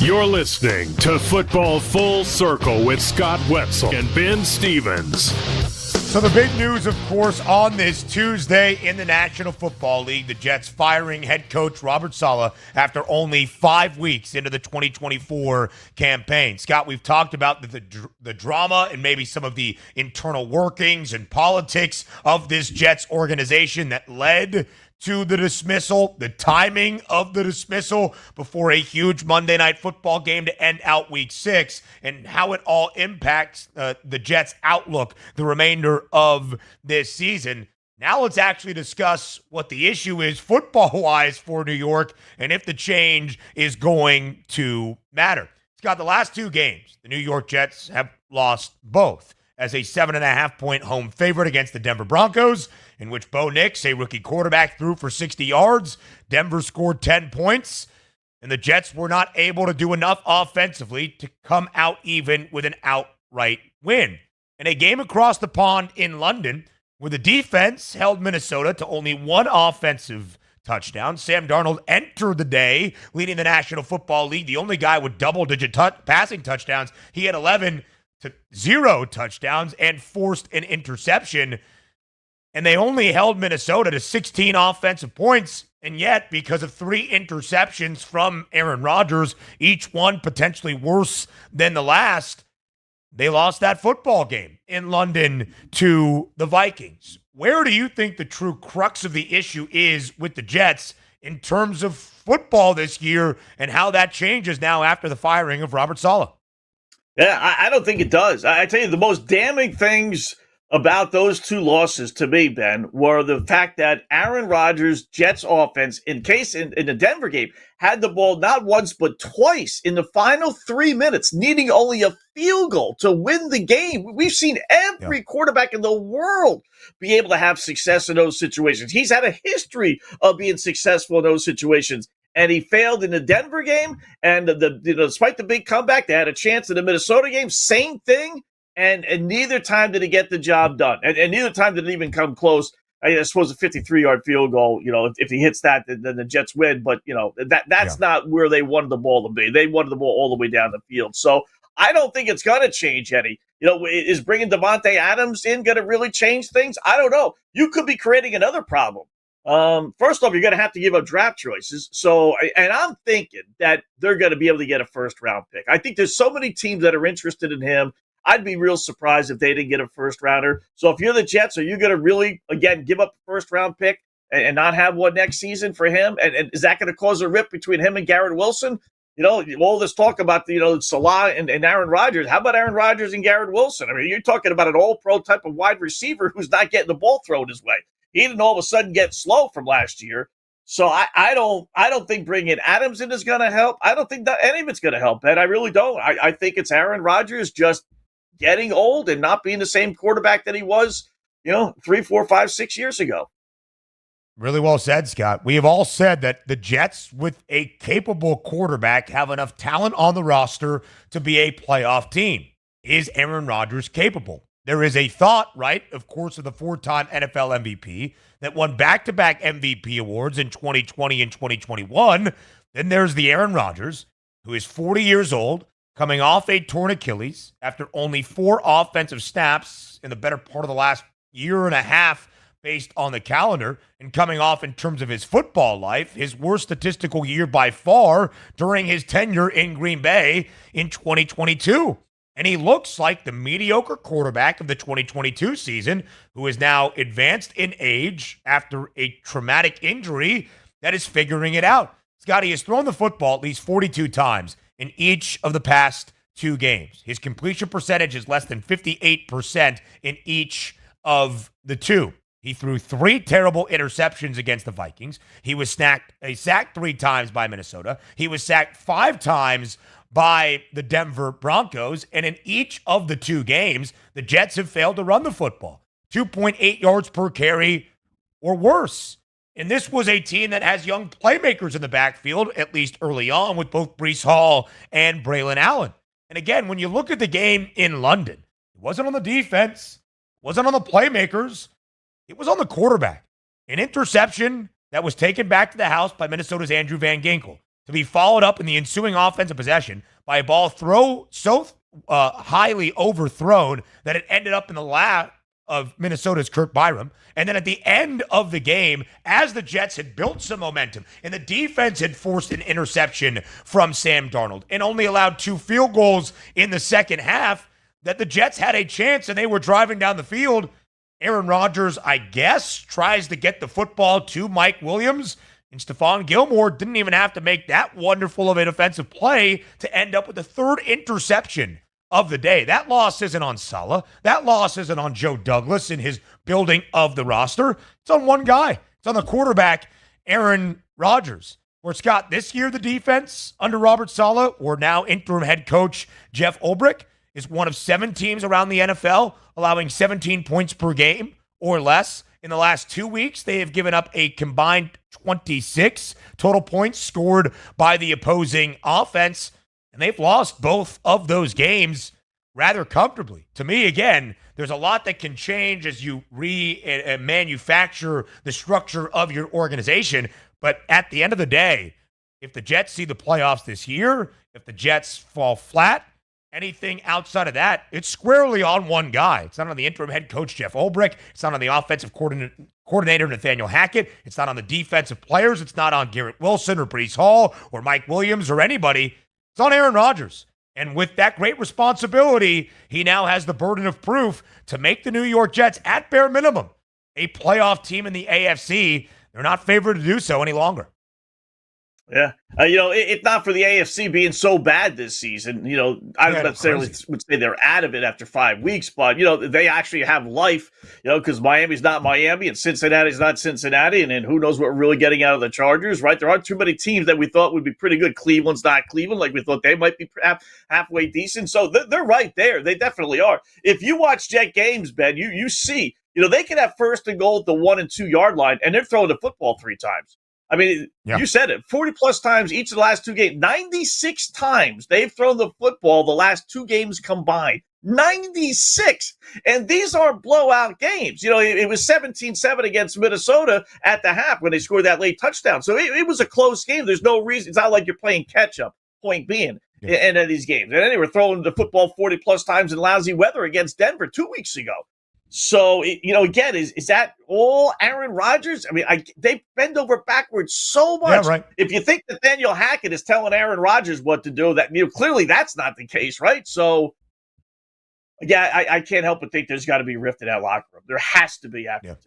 F: You're listening to Football Full Circle with Scott Wetzel and Ben Stevens.
G: So the big news, of course, on this Tuesday in the National Football League, the Jets firing head coach Robert Saleh after only 5 weeks into the 2024 campaign. Scott, we've talked about the drama and maybe some of the internal workings and politics of this Jets organization that led to the dismissal, the timing of the dismissal before a huge Monday Night Football game to end out Week 6, and how it all impacts the Jets' outlook the remainder of this season. Now let's actually discuss what the issue is football-wise for New York and if the change is going to matter. Scott, the last 2 games, the New York Jets have lost both as a 7.5-point home favorite against the Denver Broncos, in which Bo Nix, a rookie quarterback, threw for 60 yards. Denver scored 10 points, and the Jets were not able to do enough offensively to come out even with an outright win. In a game across the pond in London, where the defense held Minnesota to only 1 offensive touchdown, Sam Darnold entered the day leading the National Football League, the only guy with double-digit passing touchdowns. He had 11 to 0 touchdowns and forced an interception. And they only held Minnesota to 16 offensive points. And yet, because of 3 interceptions from Aaron Rodgers, each one potentially worse than the last, they lost that football game in London to the Vikings. Where do you think the true crux of the issue is with the Jets in terms of football this year and how that changes now after the firing of Robert Saleh?
H: Yeah, I don't think it does. I tell you, the most damning things about those two losses to me, Ben, were the fact that Aaron Rodgers' Jets offense, in the Denver game, had the ball not once but twice in the final 3 minutes, needing only a field goal to win the game. We've seen every quarterback in the world be able to have success in those situations. He's had a history of being successful in those situations. And he failed in the Denver game. And despite the big comeback, they had a chance in the Minnesota game. Same thing. And neither time did he get the job done. And neither time did it even come close. I suppose a 53-yard field goal, if he hits that, then the Jets win. But, that's not where they wanted the ball to be. They wanted the ball all the way down the field. So I don't think it's going to change any. Is bringing Devontae Adams in going to really change things? I don't know. You could be creating another problem. First off, you're going to have to give up draft choices. So, and I'm thinking that they're going to be able to get a first-round pick. I think there's so many teams that are interested in him. I'd be real surprised if they didn't get a first-rounder. So if you're the Jets, are you going to really, again, give up the first-round pick and not have one next season for him? And is that going to cause a rip between him and Garrett Wilson? All this talk about, Salah and Aaron Rodgers. How about Aaron Rodgers and Garrett Wilson? I mean, you're talking about an all-pro type of wide receiver who's not getting the ball thrown his way. He didn't all of a sudden get slow from last year. So I don't think bringing Adams in is going to help. I don't think that any of it's going to help, Ben. I really don't. I think it's Aaron Rodgers just getting old and not being the same quarterback that he was, 3, 4, 5, 6 years ago.
G: Really well said, Scott. We have all said that the Jets, with a capable quarterback, have enough talent on the roster to be a playoff team. Is Aaron Rodgers capable? There is a thought, right, of course, of the 4-time NFL MVP that won back-to-back MVP awards in 2020 and 2021. Then there's the Aaron Rodgers, who is 40 years old, coming off a torn Achilles after only 4 offensive snaps in the better part of the last year and a half based on the calendar, and coming off in terms of his football life, his worst statistical year by far during his tenure in Green Bay in 2022. And he looks like the mediocre quarterback of the 2022 season, who is now advanced in age after a traumatic injury that is figuring it out. Scotty has thrown the football at least 42 times in each of the past 2 games. His completion percentage is less than 58% in each of the 2. He threw 3 terrible interceptions against the Vikings. He was sacked 3 times by Minnesota. He was sacked 5 times by the Denver Broncos. And in each of the 2 games, the Jets have failed to run the football. 2.8 yards per carry or worse. And this was a team that has young playmakers in the backfield, at least early on, with both Breece Hall and Braylon Allen. And again, when you look at the game in London, it wasn't on the defense, it wasn't on the playmakers, it was on the quarterback. An interception that was taken back to the house by Minnesota's Andrew Van Ginkel, to be followed up in the ensuing offensive possession by a ball so highly overthrown that it ended up in the lap of Minnesota's Kurt Byram. And then at the end of the game, as the Jets had built some momentum and the defense had forced an interception from Sam Darnold and only allowed 2 field goals in the second half, that the Jets had a chance and they were driving down the field. Aaron Rodgers, I guess, tries to get the football to Mike Williams, and Stephon Gilmore didn't even have to make that wonderful of an offensive play to end up with the 3rd interception of the day. That loss isn't on Salah. That loss isn't on Joe Douglas in his building of the roster. It's on one guy. It's on the quarterback, Aaron Rodgers. Where, Scott, this year the defense under Robert Saleh, or now interim head coach Jeff Ulbrich, is one of 7 teams around the NFL allowing 17 points per game or less. In the last 2 weeks, they have given up a combined 26 total points scored by the opposing offense, and they've lost both of those games rather comfortably. To me, again, there's a lot that can change as you manufacture the structure of your organization, but at the end of the day, if the Jets see the playoffs this year, if the Jets fall flat, anything outside of that, it's squarely on one guy. It's not on the interim head coach, Jeff Ulbrich. It's not on the offensive coordinator, Nathaniel Hackett. It's not on the defensive players. It's not on Garrett Wilson or Breece Hall or Mike Williams or anybody. It's on Aaron Rodgers. And with that great responsibility, he now has the burden of proof to make the New York Jets, at bare minimum, a playoff team in the AFC. They're not favored to do so any longer.
H: Yeah. If not for the AFC being so bad this season, I don't necessarily would say they're out of it after 5 weeks, but, they actually have life, because Miami's not Miami and Cincinnati's not Cincinnati. And then who knows what we're really getting out of the Chargers, right? There aren't too many teams that we thought would be pretty good. Cleveland's not Cleveland. Like we thought they might be halfway decent. So they're right there. They definitely are. If you watch Jet games, Ben, you see, they can have first and goal at the 1 and 2 yard line and they're throwing the football 3 times. I mean, You said it, 40-plus times each of the last 2 games. 96 times they've thrown the football the last 2 games combined. 96! And these aren't blowout games. It was 17-7 against Minnesota at the half when they scored that late touchdown. So it was a close game. There's no reason. It's not like you're playing catch-up, point being, in these games. And then they were throwing the football 40-plus times in lousy weather against Denver 2 weeks ago. So, again, is that all Aaron Rodgers? I mean, they bend over backwards so much.
G: Yeah, right.
H: If you think Nathaniel Hackett is telling Aaron Rodgers what to do, that clearly that's not the case, right? So, yeah, I can't help but think there's got to be a rift in that locker room. There has to be after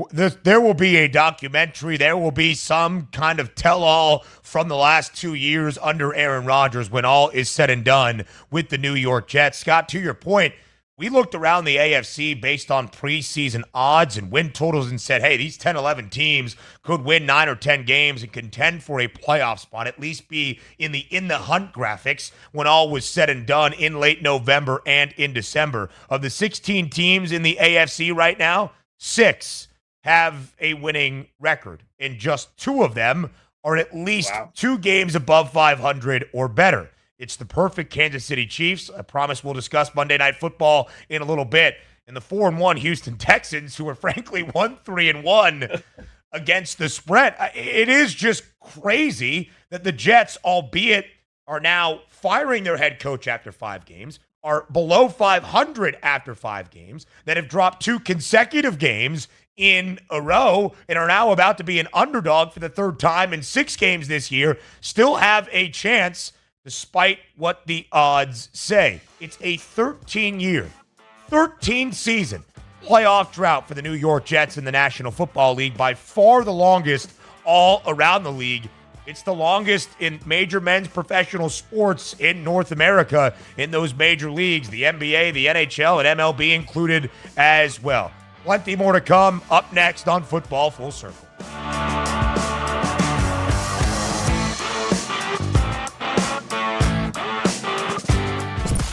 H: today.
G: There will be a documentary. There will be some kind of tell-all from the last 2 years under Aaron Rodgers when all is said and done with the New York Jets. Scott, to your point, we looked around the AFC based on preseason odds and win totals and said, hey, these 10, 11 teams could win 9 or 10 games and contend for a playoff spot, at least be in the hunt graphics when all was said and done in late November and in December. Of the 16 teams in the AFC right now, 6 have a winning record, and just 2 of them are at least 2 games above 500 or better. It's the perfect Kansas City Chiefs. I promise we'll discuss Monday Night Football in a little bit. And the 4-1 Houston Texans, who are frankly 1-3-1 against the spread. It is just crazy that the Jets, albeit are now firing their head coach after 5 games, are below 500 after 5 games, that have dropped 2 consecutive games in a row and are now about to be an underdog for the 3rd time in 6 games this year, still have a chance despite what the odds say. It's a 13-year, 13-season playoff drought for the New York Jets in the National Football League, by far the longest all around the league. It's the longest in major men's professional sports in North America in those major leagues, the NBA, the NHL, and MLB included as well. Plenty more to come up next on Football Full Circle.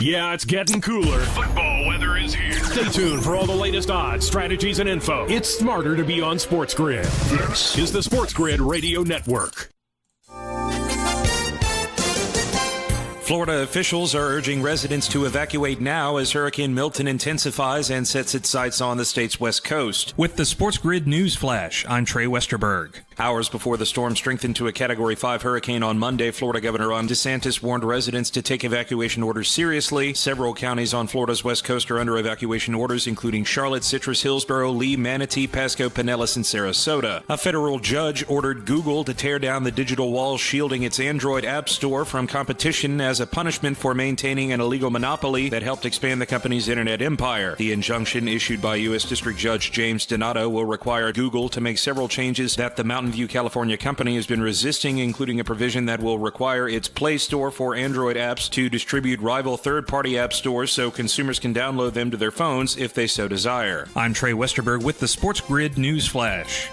F: Yeah, it's getting cooler.
E: Football weather is here.
F: Stay tuned for all the latest odds, strategies, and info. It's smarter to be on SportsGrid. This is the SportsGrid Radio Network.
I: Florida officials are urging residents to evacuate now as Hurricane Milton intensifies and sets its sights on the state's west coast. With the SportsGrid News Flash, I'm Trey Westerberg. Hours before the storm strengthened to a Category 5 hurricane on Monday, Florida Governor Ron DeSantis warned residents to take evacuation orders seriously. Several counties on Florida's west coast are under evacuation orders, including Charlotte, Citrus, Hillsborough, Lee, Manatee, Pasco, Pinellas, and Sarasota. A federal judge ordered Google to tear down the digital walls shielding its Android app store from competition as a punishment for maintaining an illegal monopoly that helped expand the company's internet empire. The injunction issued by U.S. District Judge James Donato will require Google to make several changes that the Mountain View, California company has been resisting, including a provision that will require its Play Store for Android apps to distribute rival third-party app stores so consumers can download them to their phones if they so desire. I'm Trey Westerberg with the SportsGrid News Flash.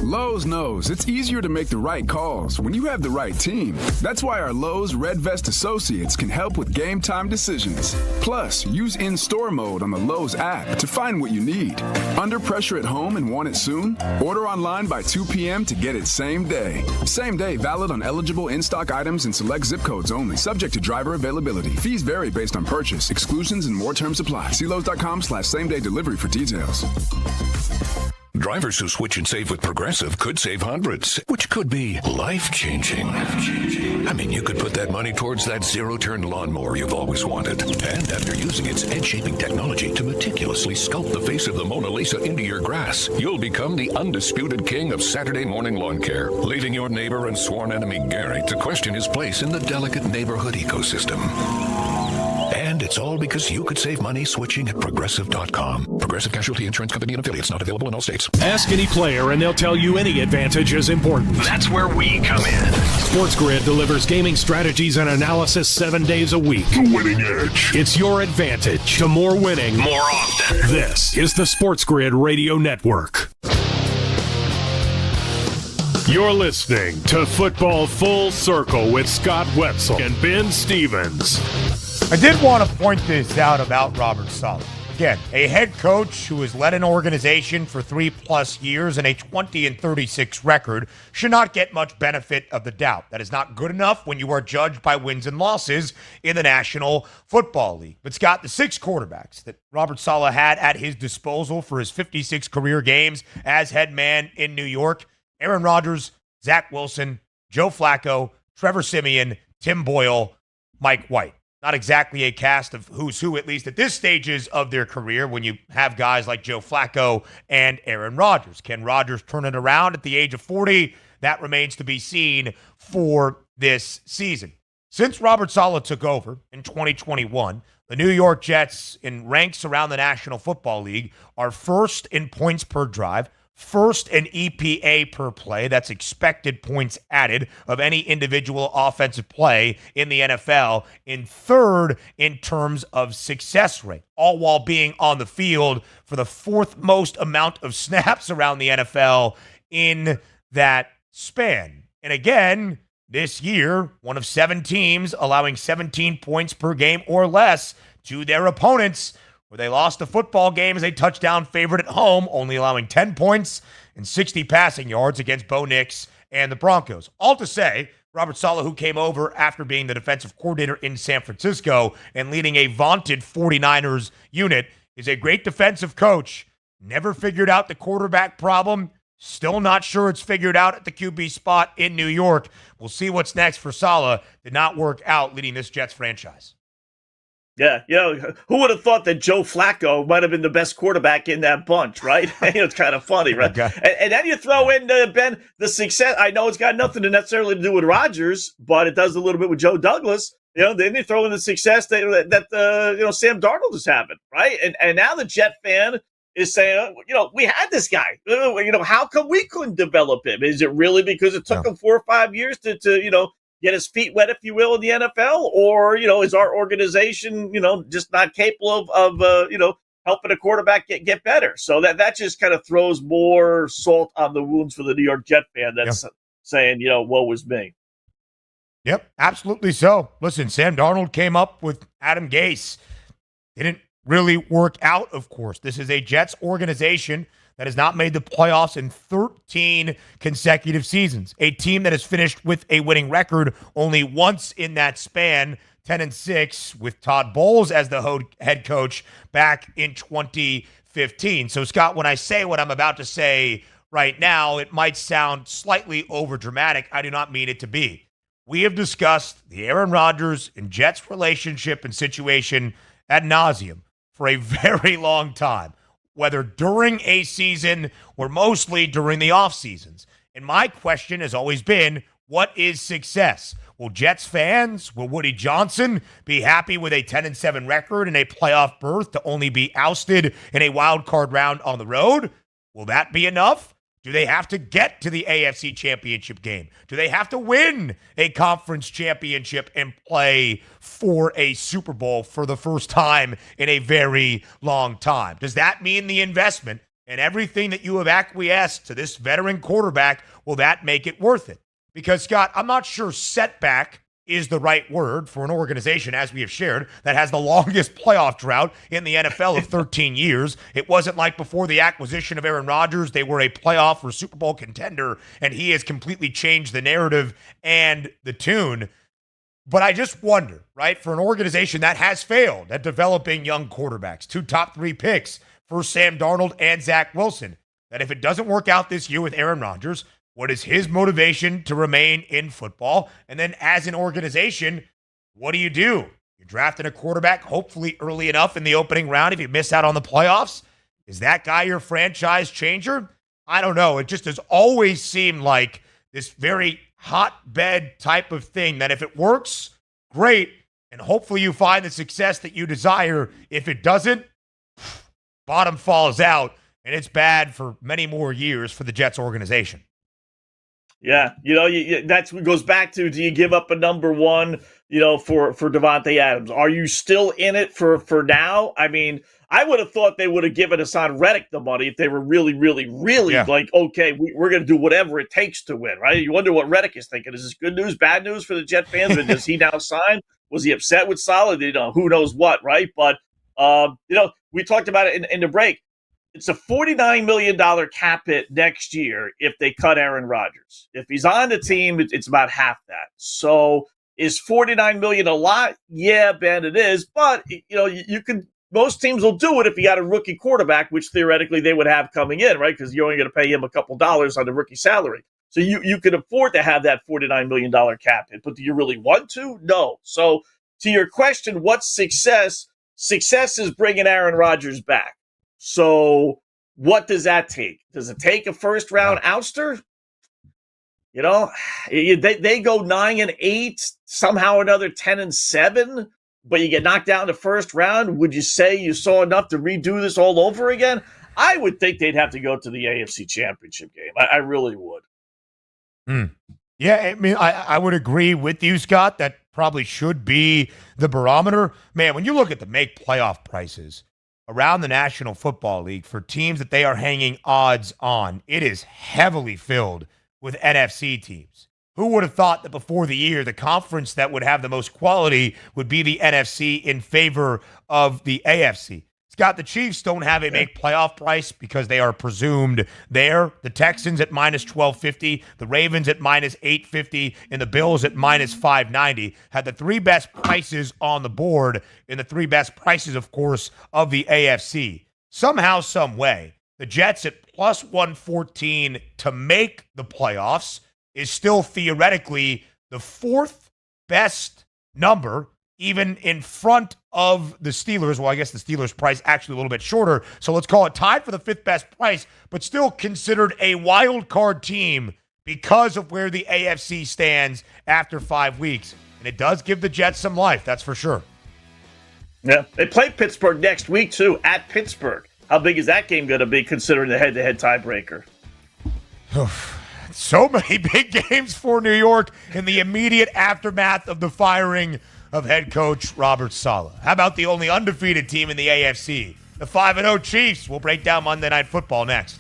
Q: Lowe's knows it's easier to make the right calls when you have the right team. That's why our Lowe's Red Vest associates can help with game time decisions. Plus, use in-store mode on the Lowe's app to find what you need. Under pressure at home and want it soon? Order online by 2 p.m. to get it same day. Same day valid on eligible in-stock items and select zip codes only. Subject to driver availability. Fees vary based on purchase. Exclusions and more terms apply. See Lowe's.com/same-day delivery for details.
E: Drivers who switch and save with Progressive could save hundreds, which could be life-changing. I mean, you could put that money towards that zero-turn lawnmower you've always wanted. And after using its head-shaping technology to meticulously sculpt the face of the Mona Lisa into your grass, you'll become the undisputed king of Saturday morning lawn care, leaving your neighbor and sworn enemy Gary to question his place in the delicate neighborhood ecosystem. And it's all because you could save money switching at Progressive.com. Progressive Casualty Insurance Company and affiliates, not available in all states.
F: Ask any player and they'll tell you any advantage is important.
E: That's where we come in.
F: SportsGrid delivers gaming strategies and analysis 7 days a week.
E: The winning edge.
F: It's your advantage to more winning
E: more often.
F: This is the SportsGrid Radio Network. You're listening to Football Full Circle with Scott Wetzel and Ben Stevens.
G: I did want to point this out about Robert Saleh. Again, a head coach who has led an organization for 3+ years and a 20-36 record should not get much benefit of the doubt. That is not good enough when you are judged by wins and losses in the National Football League. But Scott, the 6 quarterbacks that Robert Saleh had at his disposal for his 56 career games as head man in New York: Aaron Rodgers, Zach Wilson, Joe Flacco, Trevor Siemian, Tim Boyle, Mike White. Not exactly a cast of who's who, at least at this stages of their career, when you have guys like Joe Flacco and Aaron Rodgers. Can Rodgers turn it around at the age of 40? That remains to be seen for this season. Since Robert Saleh took over in 2021, the New York Jets, in ranks around the National Football League, are first in points per drive, first in EPA per play, that's expected points added of any individual offensive play in the NFL, in third in terms of success rate, all while being on the field for the 4th most amount of snaps around the NFL in that span. And again, this year, one of 7 teams allowing 17 points per game or less to their opponents, where they lost the football game as a touchdown favorite at home, only allowing 10 points and 60 passing yards against Bo Nix and the Broncos. All to say, Robert Saleh, who came over after being the defensive coordinator in San Francisco and leading a vaunted 49ers unit, is a great defensive coach. Never figured out the quarterback problem. Still not sure it's figured out at the QB spot in New York. We'll see what's next for Saleh. Did not work out leading this Jets franchise.
H: Yeah, who would have thought that Joe Flacco might have been the best quarterback in that bunch, right? It's kind of funny, right? Okay. And then you throw in, Ben, the success. I know it's got nothing to necessarily do with Rodgers, but it does a little bit with Joe Douglas. Then you throw in the success that Sam Darnold is having, right? And now the Jet fan is saying, we had this guy. How come we couldn't develop him? Is it really because it took him 4 or 5 years to get his feet wet, if you will, in the NFL? Or, is our organization, just not capable of helping a quarterback get better? So that just kind of throws more salt on the wounds for the New York Jet fan that's saying, woe is me.
G: Yep, absolutely so. Listen, Sam Darnold came up with Adam Gase. Didn't really work out, of course. This is a Jets organization that has not made the playoffs in 13 consecutive seasons. A team that has finished with a winning record only once in that span, 10-6, with Todd Bowles as the head coach back in 2015. So, Scott, when I say what I'm about to say right now, it might sound slightly overdramatic. I do not mean it to be. We have discussed the Aaron Rodgers and Jets relationship and situation ad nauseum for a very long time, whether during a season or mostly during the off seasons. And my question has always been, what is success? Will Jets fans, will Woody Johnson be happy with a 10-7 record and a playoff berth to only be ousted in a wild card round on the road? Will that be enough? Do they have to get to the AFC Championship game? Do they have to win a conference championship and play for a Super Bowl for the first time in a very long time? Does that mean the investment and everything that you have acquiesced to this veteran quarterback, will that make it worth it? Because, Scott, I'm not sure setback is the right word for an organization, as we have shared, that has the longest playoff drought in the NFL of 13 years. It wasn't like before the acquisition of Aaron Rodgers, they were a playoff or Super Bowl contender, and he has completely changed the narrative and the tune. But I just wonder, right, for an organization that has failed at developing young quarterbacks, 2 top 3 picks for Sam Darnold and Zach Wilson, that if it doesn't work out this year with Aaron Rodgers, what is his motivation to remain in football? And then as an organization, what do? You're drafting a quarterback, hopefully early enough in the opening round if you miss out on the playoffs. Is that guy your franchise changer? I don't know. It just has always seemed like this very hotbed type of thing that if it works, great. and hopefully you find the success that you desire. If it doesn't, bottom falls out, and it's bad for many more years for the Jets organization.
H: Yeah, that's what goes back to, do you give up a number one, for Devontae Adams? Are you still in it for now? I mean, I would have thought they would have given Hassan Reddick the money if they were really, really, really like, okay, we're going to do whatever it takes to win, right? You wonder what Reddick is thinking. Is this good news, bad news for the Jet fans? But does he now sign? Was he upset with Saleh? Who knows what, right? But, we talked about it in the break. It's a $49 million cap hit next year if they cut Aaron Rodgers. If he's on the team, it's about half that. So is $49 million a lot? Yeah, Ben, it is. But, you can. Most teams will do it if you got a rookie quarterback, which theoretically they would have coming in, right? Because you're only going to pay him a couple dollars on the rookie salary. So you can afford to have that $49 million cap hit. But do you really want to? No. So to your question, what's success? Success is bringing Aaron Rodgers back. So what does that take? Does it take a first-round ouster? They go 9-8, somehow another 10-7, but you get knocked out in the first round. Would you say you saw enough to redo this all over again? I would think they'd have to go to the AFC Championship game. I really would.
G: Yeah, I mean, I would agree with you, Scott. That probably should be the barometer. Man, when you look at the make playoff prices around the National Football League for teams that they are hanging odds on, it is heavily filled with NFC teams. Who would have thought that before the year, the conference that would have the most quality would be the NFC in favor of the AFC? Scott, the Chiefs don't have a make playoff price because they are presumed there. The Texans at minus 1250, the Ravens at minus 850, and the Bills at minus 590 had the three best prices on the board and the three best prices, of course, of the AFC. Somehow, some way, the Jets at plus 114 to make the playoffs is still theoretically the fourth best number, even in front of the Steelers. Well, I guess the Steelers' price actually a little bit shorter, so let's call it tied for the fifth best price, but still considered a wild card team because of where the AFC stands after 5 weeks. And it does give the Jets some life, that's for sure.
H: Yeah, they play Pittsburgh next week, too, at Pittsburgh. How big is that game going to be considering the head-to-head tiebreaker?
G: So many big games for New York in the immediate aftermath of the firing of head coach Robert Saleh. How about the only undefeated team in the AFC? The 5-0 Chiefs. We'll break down Monday Night Football next.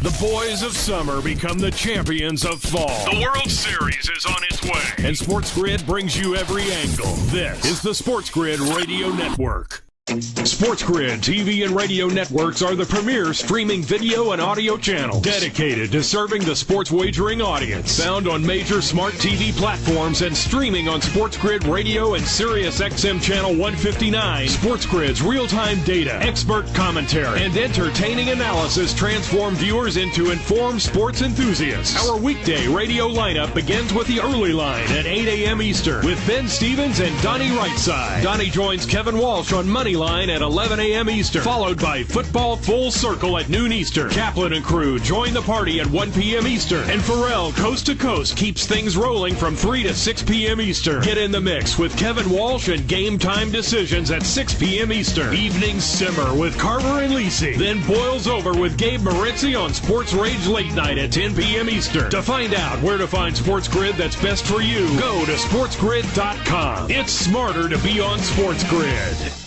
F: The boys of summer become the champions of fall. The World Series is on its way. And SportsGrid brings you every angle. This is the SportsGrid Radio Network. SportsGrid TV and radio networks are the premier streaming video and audio channel dedicated to serving the sports wagering audience. Found on major smart TV platforms and streaming on SportsGrid Radio and SiriusXM Channel 159. SportsGrid's real-time data, expert commentary, and entertaining analysis transform viewers into informed sports enthusiasts. Our weekday radio lineup begins with the early line at 8 a.m. Eastern with Ben Stevens and Donnie Rightside. Donnie joins Kevin Walsh on Money Line at 11 a.m. Eastern, followed by Football Full Circle at noon Eastern. Kaplan and crew join the party at 1 p.m. Eastern, and Pharrell Coast to Coast keeps things rolling from 3 to 6 p.m. Eastern. Get in the mix with Kevin Walsh and Game Time Decisions at 6 p.m. Eastern. Evenings simmer with Carver and Lisi, then boils over with Gabe Moritzi on Sports Rage Late Night at 10 p.m. Eastern. To find out where to find SportsGrid that's best for you, go to sportsgrid.com. It's smarter to be on SportsGrid.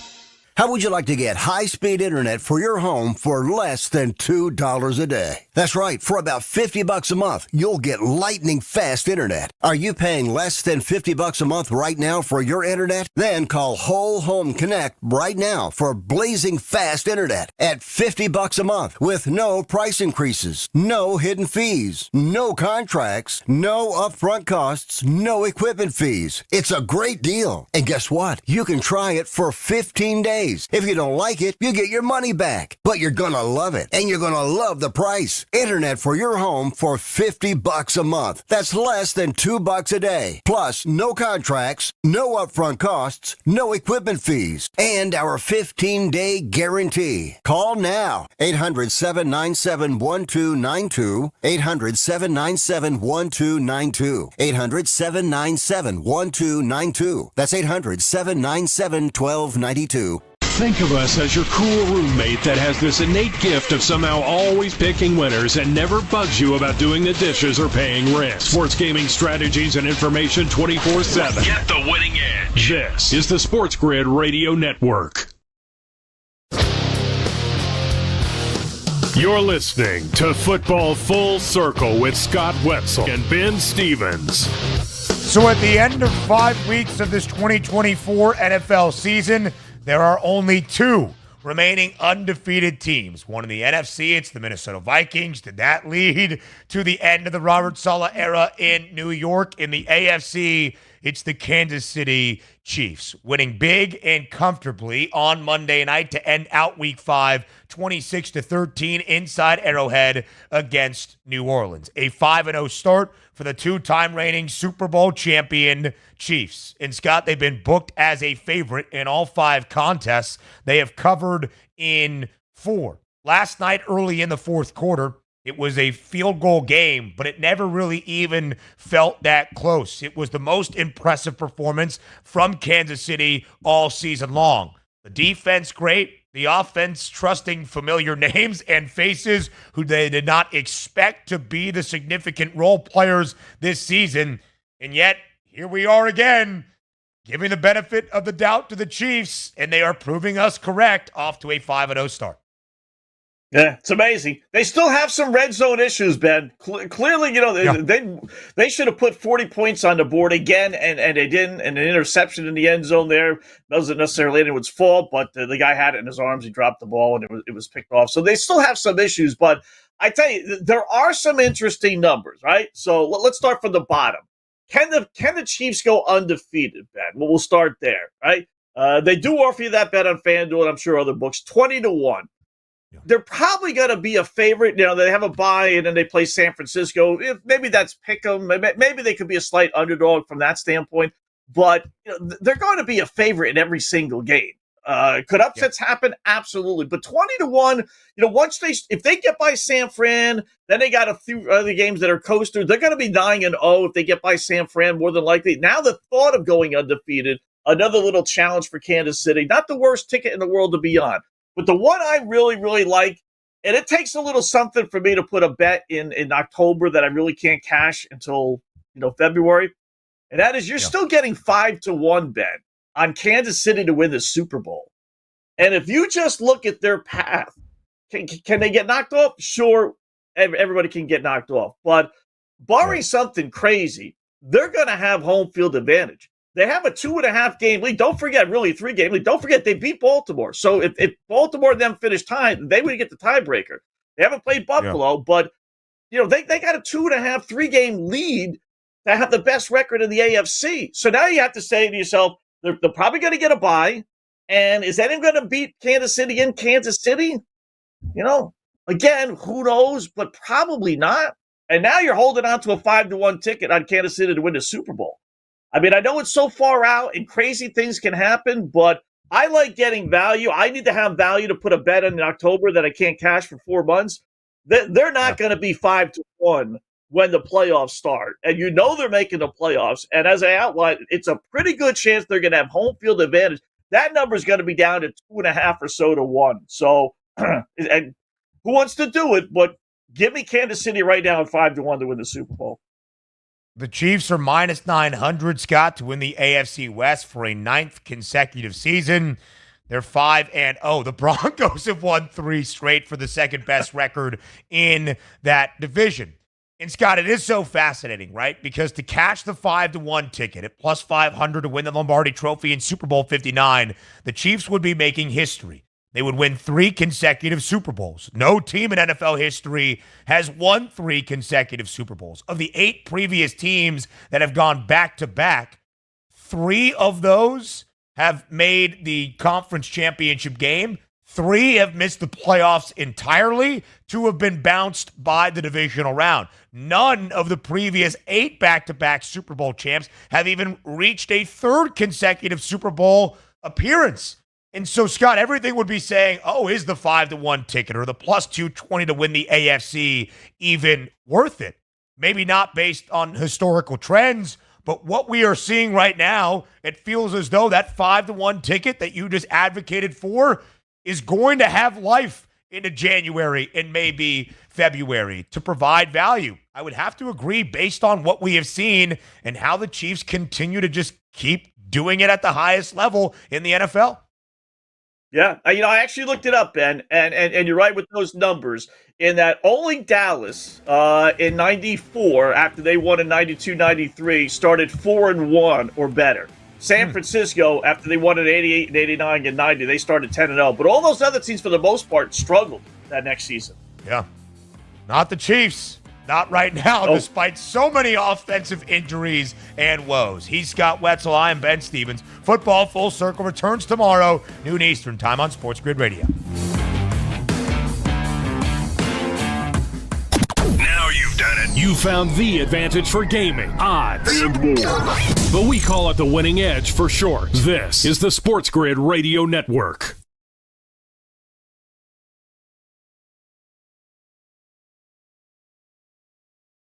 R: How would you like to get high-speed internet for your home for less than $2 a day? That's right. For about $50 a month, you'll get lightning-fast internet. Are you paying less than $50 a month right now for your internet? Then call Whole Home Connect right now for blazing fast internet at $50 a month with no price increases, no hidden fees, no contracts, no upfront costs, no equipment fees. It's a great deal. And guess what? You can try it for 15 days. days. If you don't like it, you get your money back. But you're gonna love it, and you're gonna love the price. Internet for your home for $50 a month. That's less than $2 a day. Plus, no contracts, no upfront costs, no equipment fees, and our 15-day guarantee. Call now. 800-797-1292. 800-797-1292. 800-797-1292. That's 800-797-1292.
F: Think of us as your cool roommate that has this innate gift of somehow always picking winners and never bugs you about doing the dishes or paying rent. Sports gaming strategies and information 24/7. Get the winning edge. This is the Sports Grid Radio Network. You're listening to Football Full Circle with Scott Wetzel and Ben Stevens.
G: So at the end of 5 weeks of this 2024 NFL season, there are only two remaining undefeated teams. One in the NFC, it's the Minnesota Vikings. Did that lead to the end of the Robert Saleh era in New York? In the AFC, it's the Kansas City Chiefs, winning big and comfortably on Monday night to end out Week 5, 26-13 inside Arrowhead against New Orleans. A 5-0 start for the two-time reigning Super Bowl champion Chiefs. And Scott, they've been booked as a favorite in all 5 contests they have covered in 4. Last night, early in the fourth quarter, it was a field goal game, but it never really even felt that close. It was the most impressive performance from Kansas City all season long. The defense, great. The offense, trusting familiar names and faces who they did not expect to be the significant role players this season. And yet, here we are again, giving the benefit of the doubt to the Chiefs, and they are proving us correct, off to a 5-0 start.
H: Yeah, it's amazing. They still have some red zone issues, Ben. Clearly, they should have put 40 points on the board again, and they didn't. And an interception in the end zone there wasn't necessarily anyone's fault, but the guy had it in his arms. He dropped the ball, and it was picked off. So they still have some issues, but I tell you, there are some interesting numbers, right? So let's start from the bottom. Can the Chiefs go undefeated, Ben? Well, we'll start there, right? They do offer you that bet on FanDuel, and I'm sure other books, 20-1. They're probably going to be a favorite. They have a bye, and then they play San Francisco. Maybe that's pick 'em. Maybe they could be a slight underdog from that standpoint. But they're going to be a favorite in every single game. Could upsets happen? Absolutely. But 20-1, if they get by San Fran, then they got a few other games that are coasters. They're going to be 9-0 if they get by San Fran, more than likely. Now the thought of going undefeated, another little challenge for Kansas City. Not the worst ticket in the world to be on. But the one I really, really like, and it takes a little something for me to put a bet in October that I really can't cash until February, and that is you're still getting 5-1 bet on Kansas City to win the Super Bowl. And if you just look at their path, can they get knocked off? Sure, everybody can get knocked off. But barring something crazy, they're going to have home field advantage. They have a 2.5 game lead. Don't forget, really, 3-game lead. Don't forget, they beat Baltimore. So if Baltimore and them finish tied, they would get the tiebreaker. They haven't played Buffalo, but they got a 2.5, 3-game lead to have the best record in the AFC. So now you have to say to yourself, they're probably going to get a bye. And is anyone going to beat Kansas City in Kansas City? Again, who knows, but probably not. And now you're holding on to a 5-1 ticket on Kansas City to win the Super Bowl. I mean, I know it's so far out and crazy things can happen, but I like getting value. I need to have value to put a bet in October that I can't cash for 4 months. They're not going to be 5-1 when the playoffs start. And they're making the playoffs. And as I outlined, it's a pretty good chance they're going to have home field advantage. That number is going to be down to 2.5 or so to 1. So, and who wants to do it? But give me Kansas City right now at 5-1 to win the Super Bowl.
G: The Chiefs are minus 900, Scott, to win the AFC West for a 9th consecutive season. They're 5-0. The Broncos have won 3 straight for the second-best record in that division. And, Scott, it is so fascinating, right? Because to cash the 5-1 ticket at plus 500 to win the Lombardi Trophy in Super Bowl 59, the Chiefs would be making history. They would win 3 consecutive Super Bowls. No team in NFL history has won 3 consecutive Super Bowls. Of the 8 previous teams that have gone back-to-back, 3 of those have made the conference championship game. 3 have missed the playoffs entirely. 2 have been bounced by the divisional round. None of the previous 8 back-to-back Super Bowl champs have even reached a 3rd consecutive Super Bowl appearance. And so, Scott, everything would be saying, oh, is the 5-1 ticket or the plus 220 to win the AFC even worth it? Maybe not based on historical trends, but what we are seeing right now, it feels as though that 5-1 ticket that you just advocated for is going to have life into January and maybe February to provide value. I would have to agree based on what we have seen and how the Chiefs continue to just keep doing it at the highest level in the NFL.
H: Yeah, I actually looked it up, Ben, and you're right with those numbers in that only Dallas in 94, after they won in 92-93, started 4-1 or better. San Francisco, after they won in 88 and 89 and 90, they started 10-0. But all those other teams, for the most part, struggled that next season.
G: Yeah. Not the Chiefs. Not right now, despite so many offensive injuries and woes. He's Scott Wetzel. I am Ben Stevens. Football Full Circle returns tomorrow, noon Eastern time on SportsGrid Radio.
F: Now you've done it. You found the advantage for gaming, odds, and more. But we call it the winning edge for short. This is the SportsGrid Radio Network.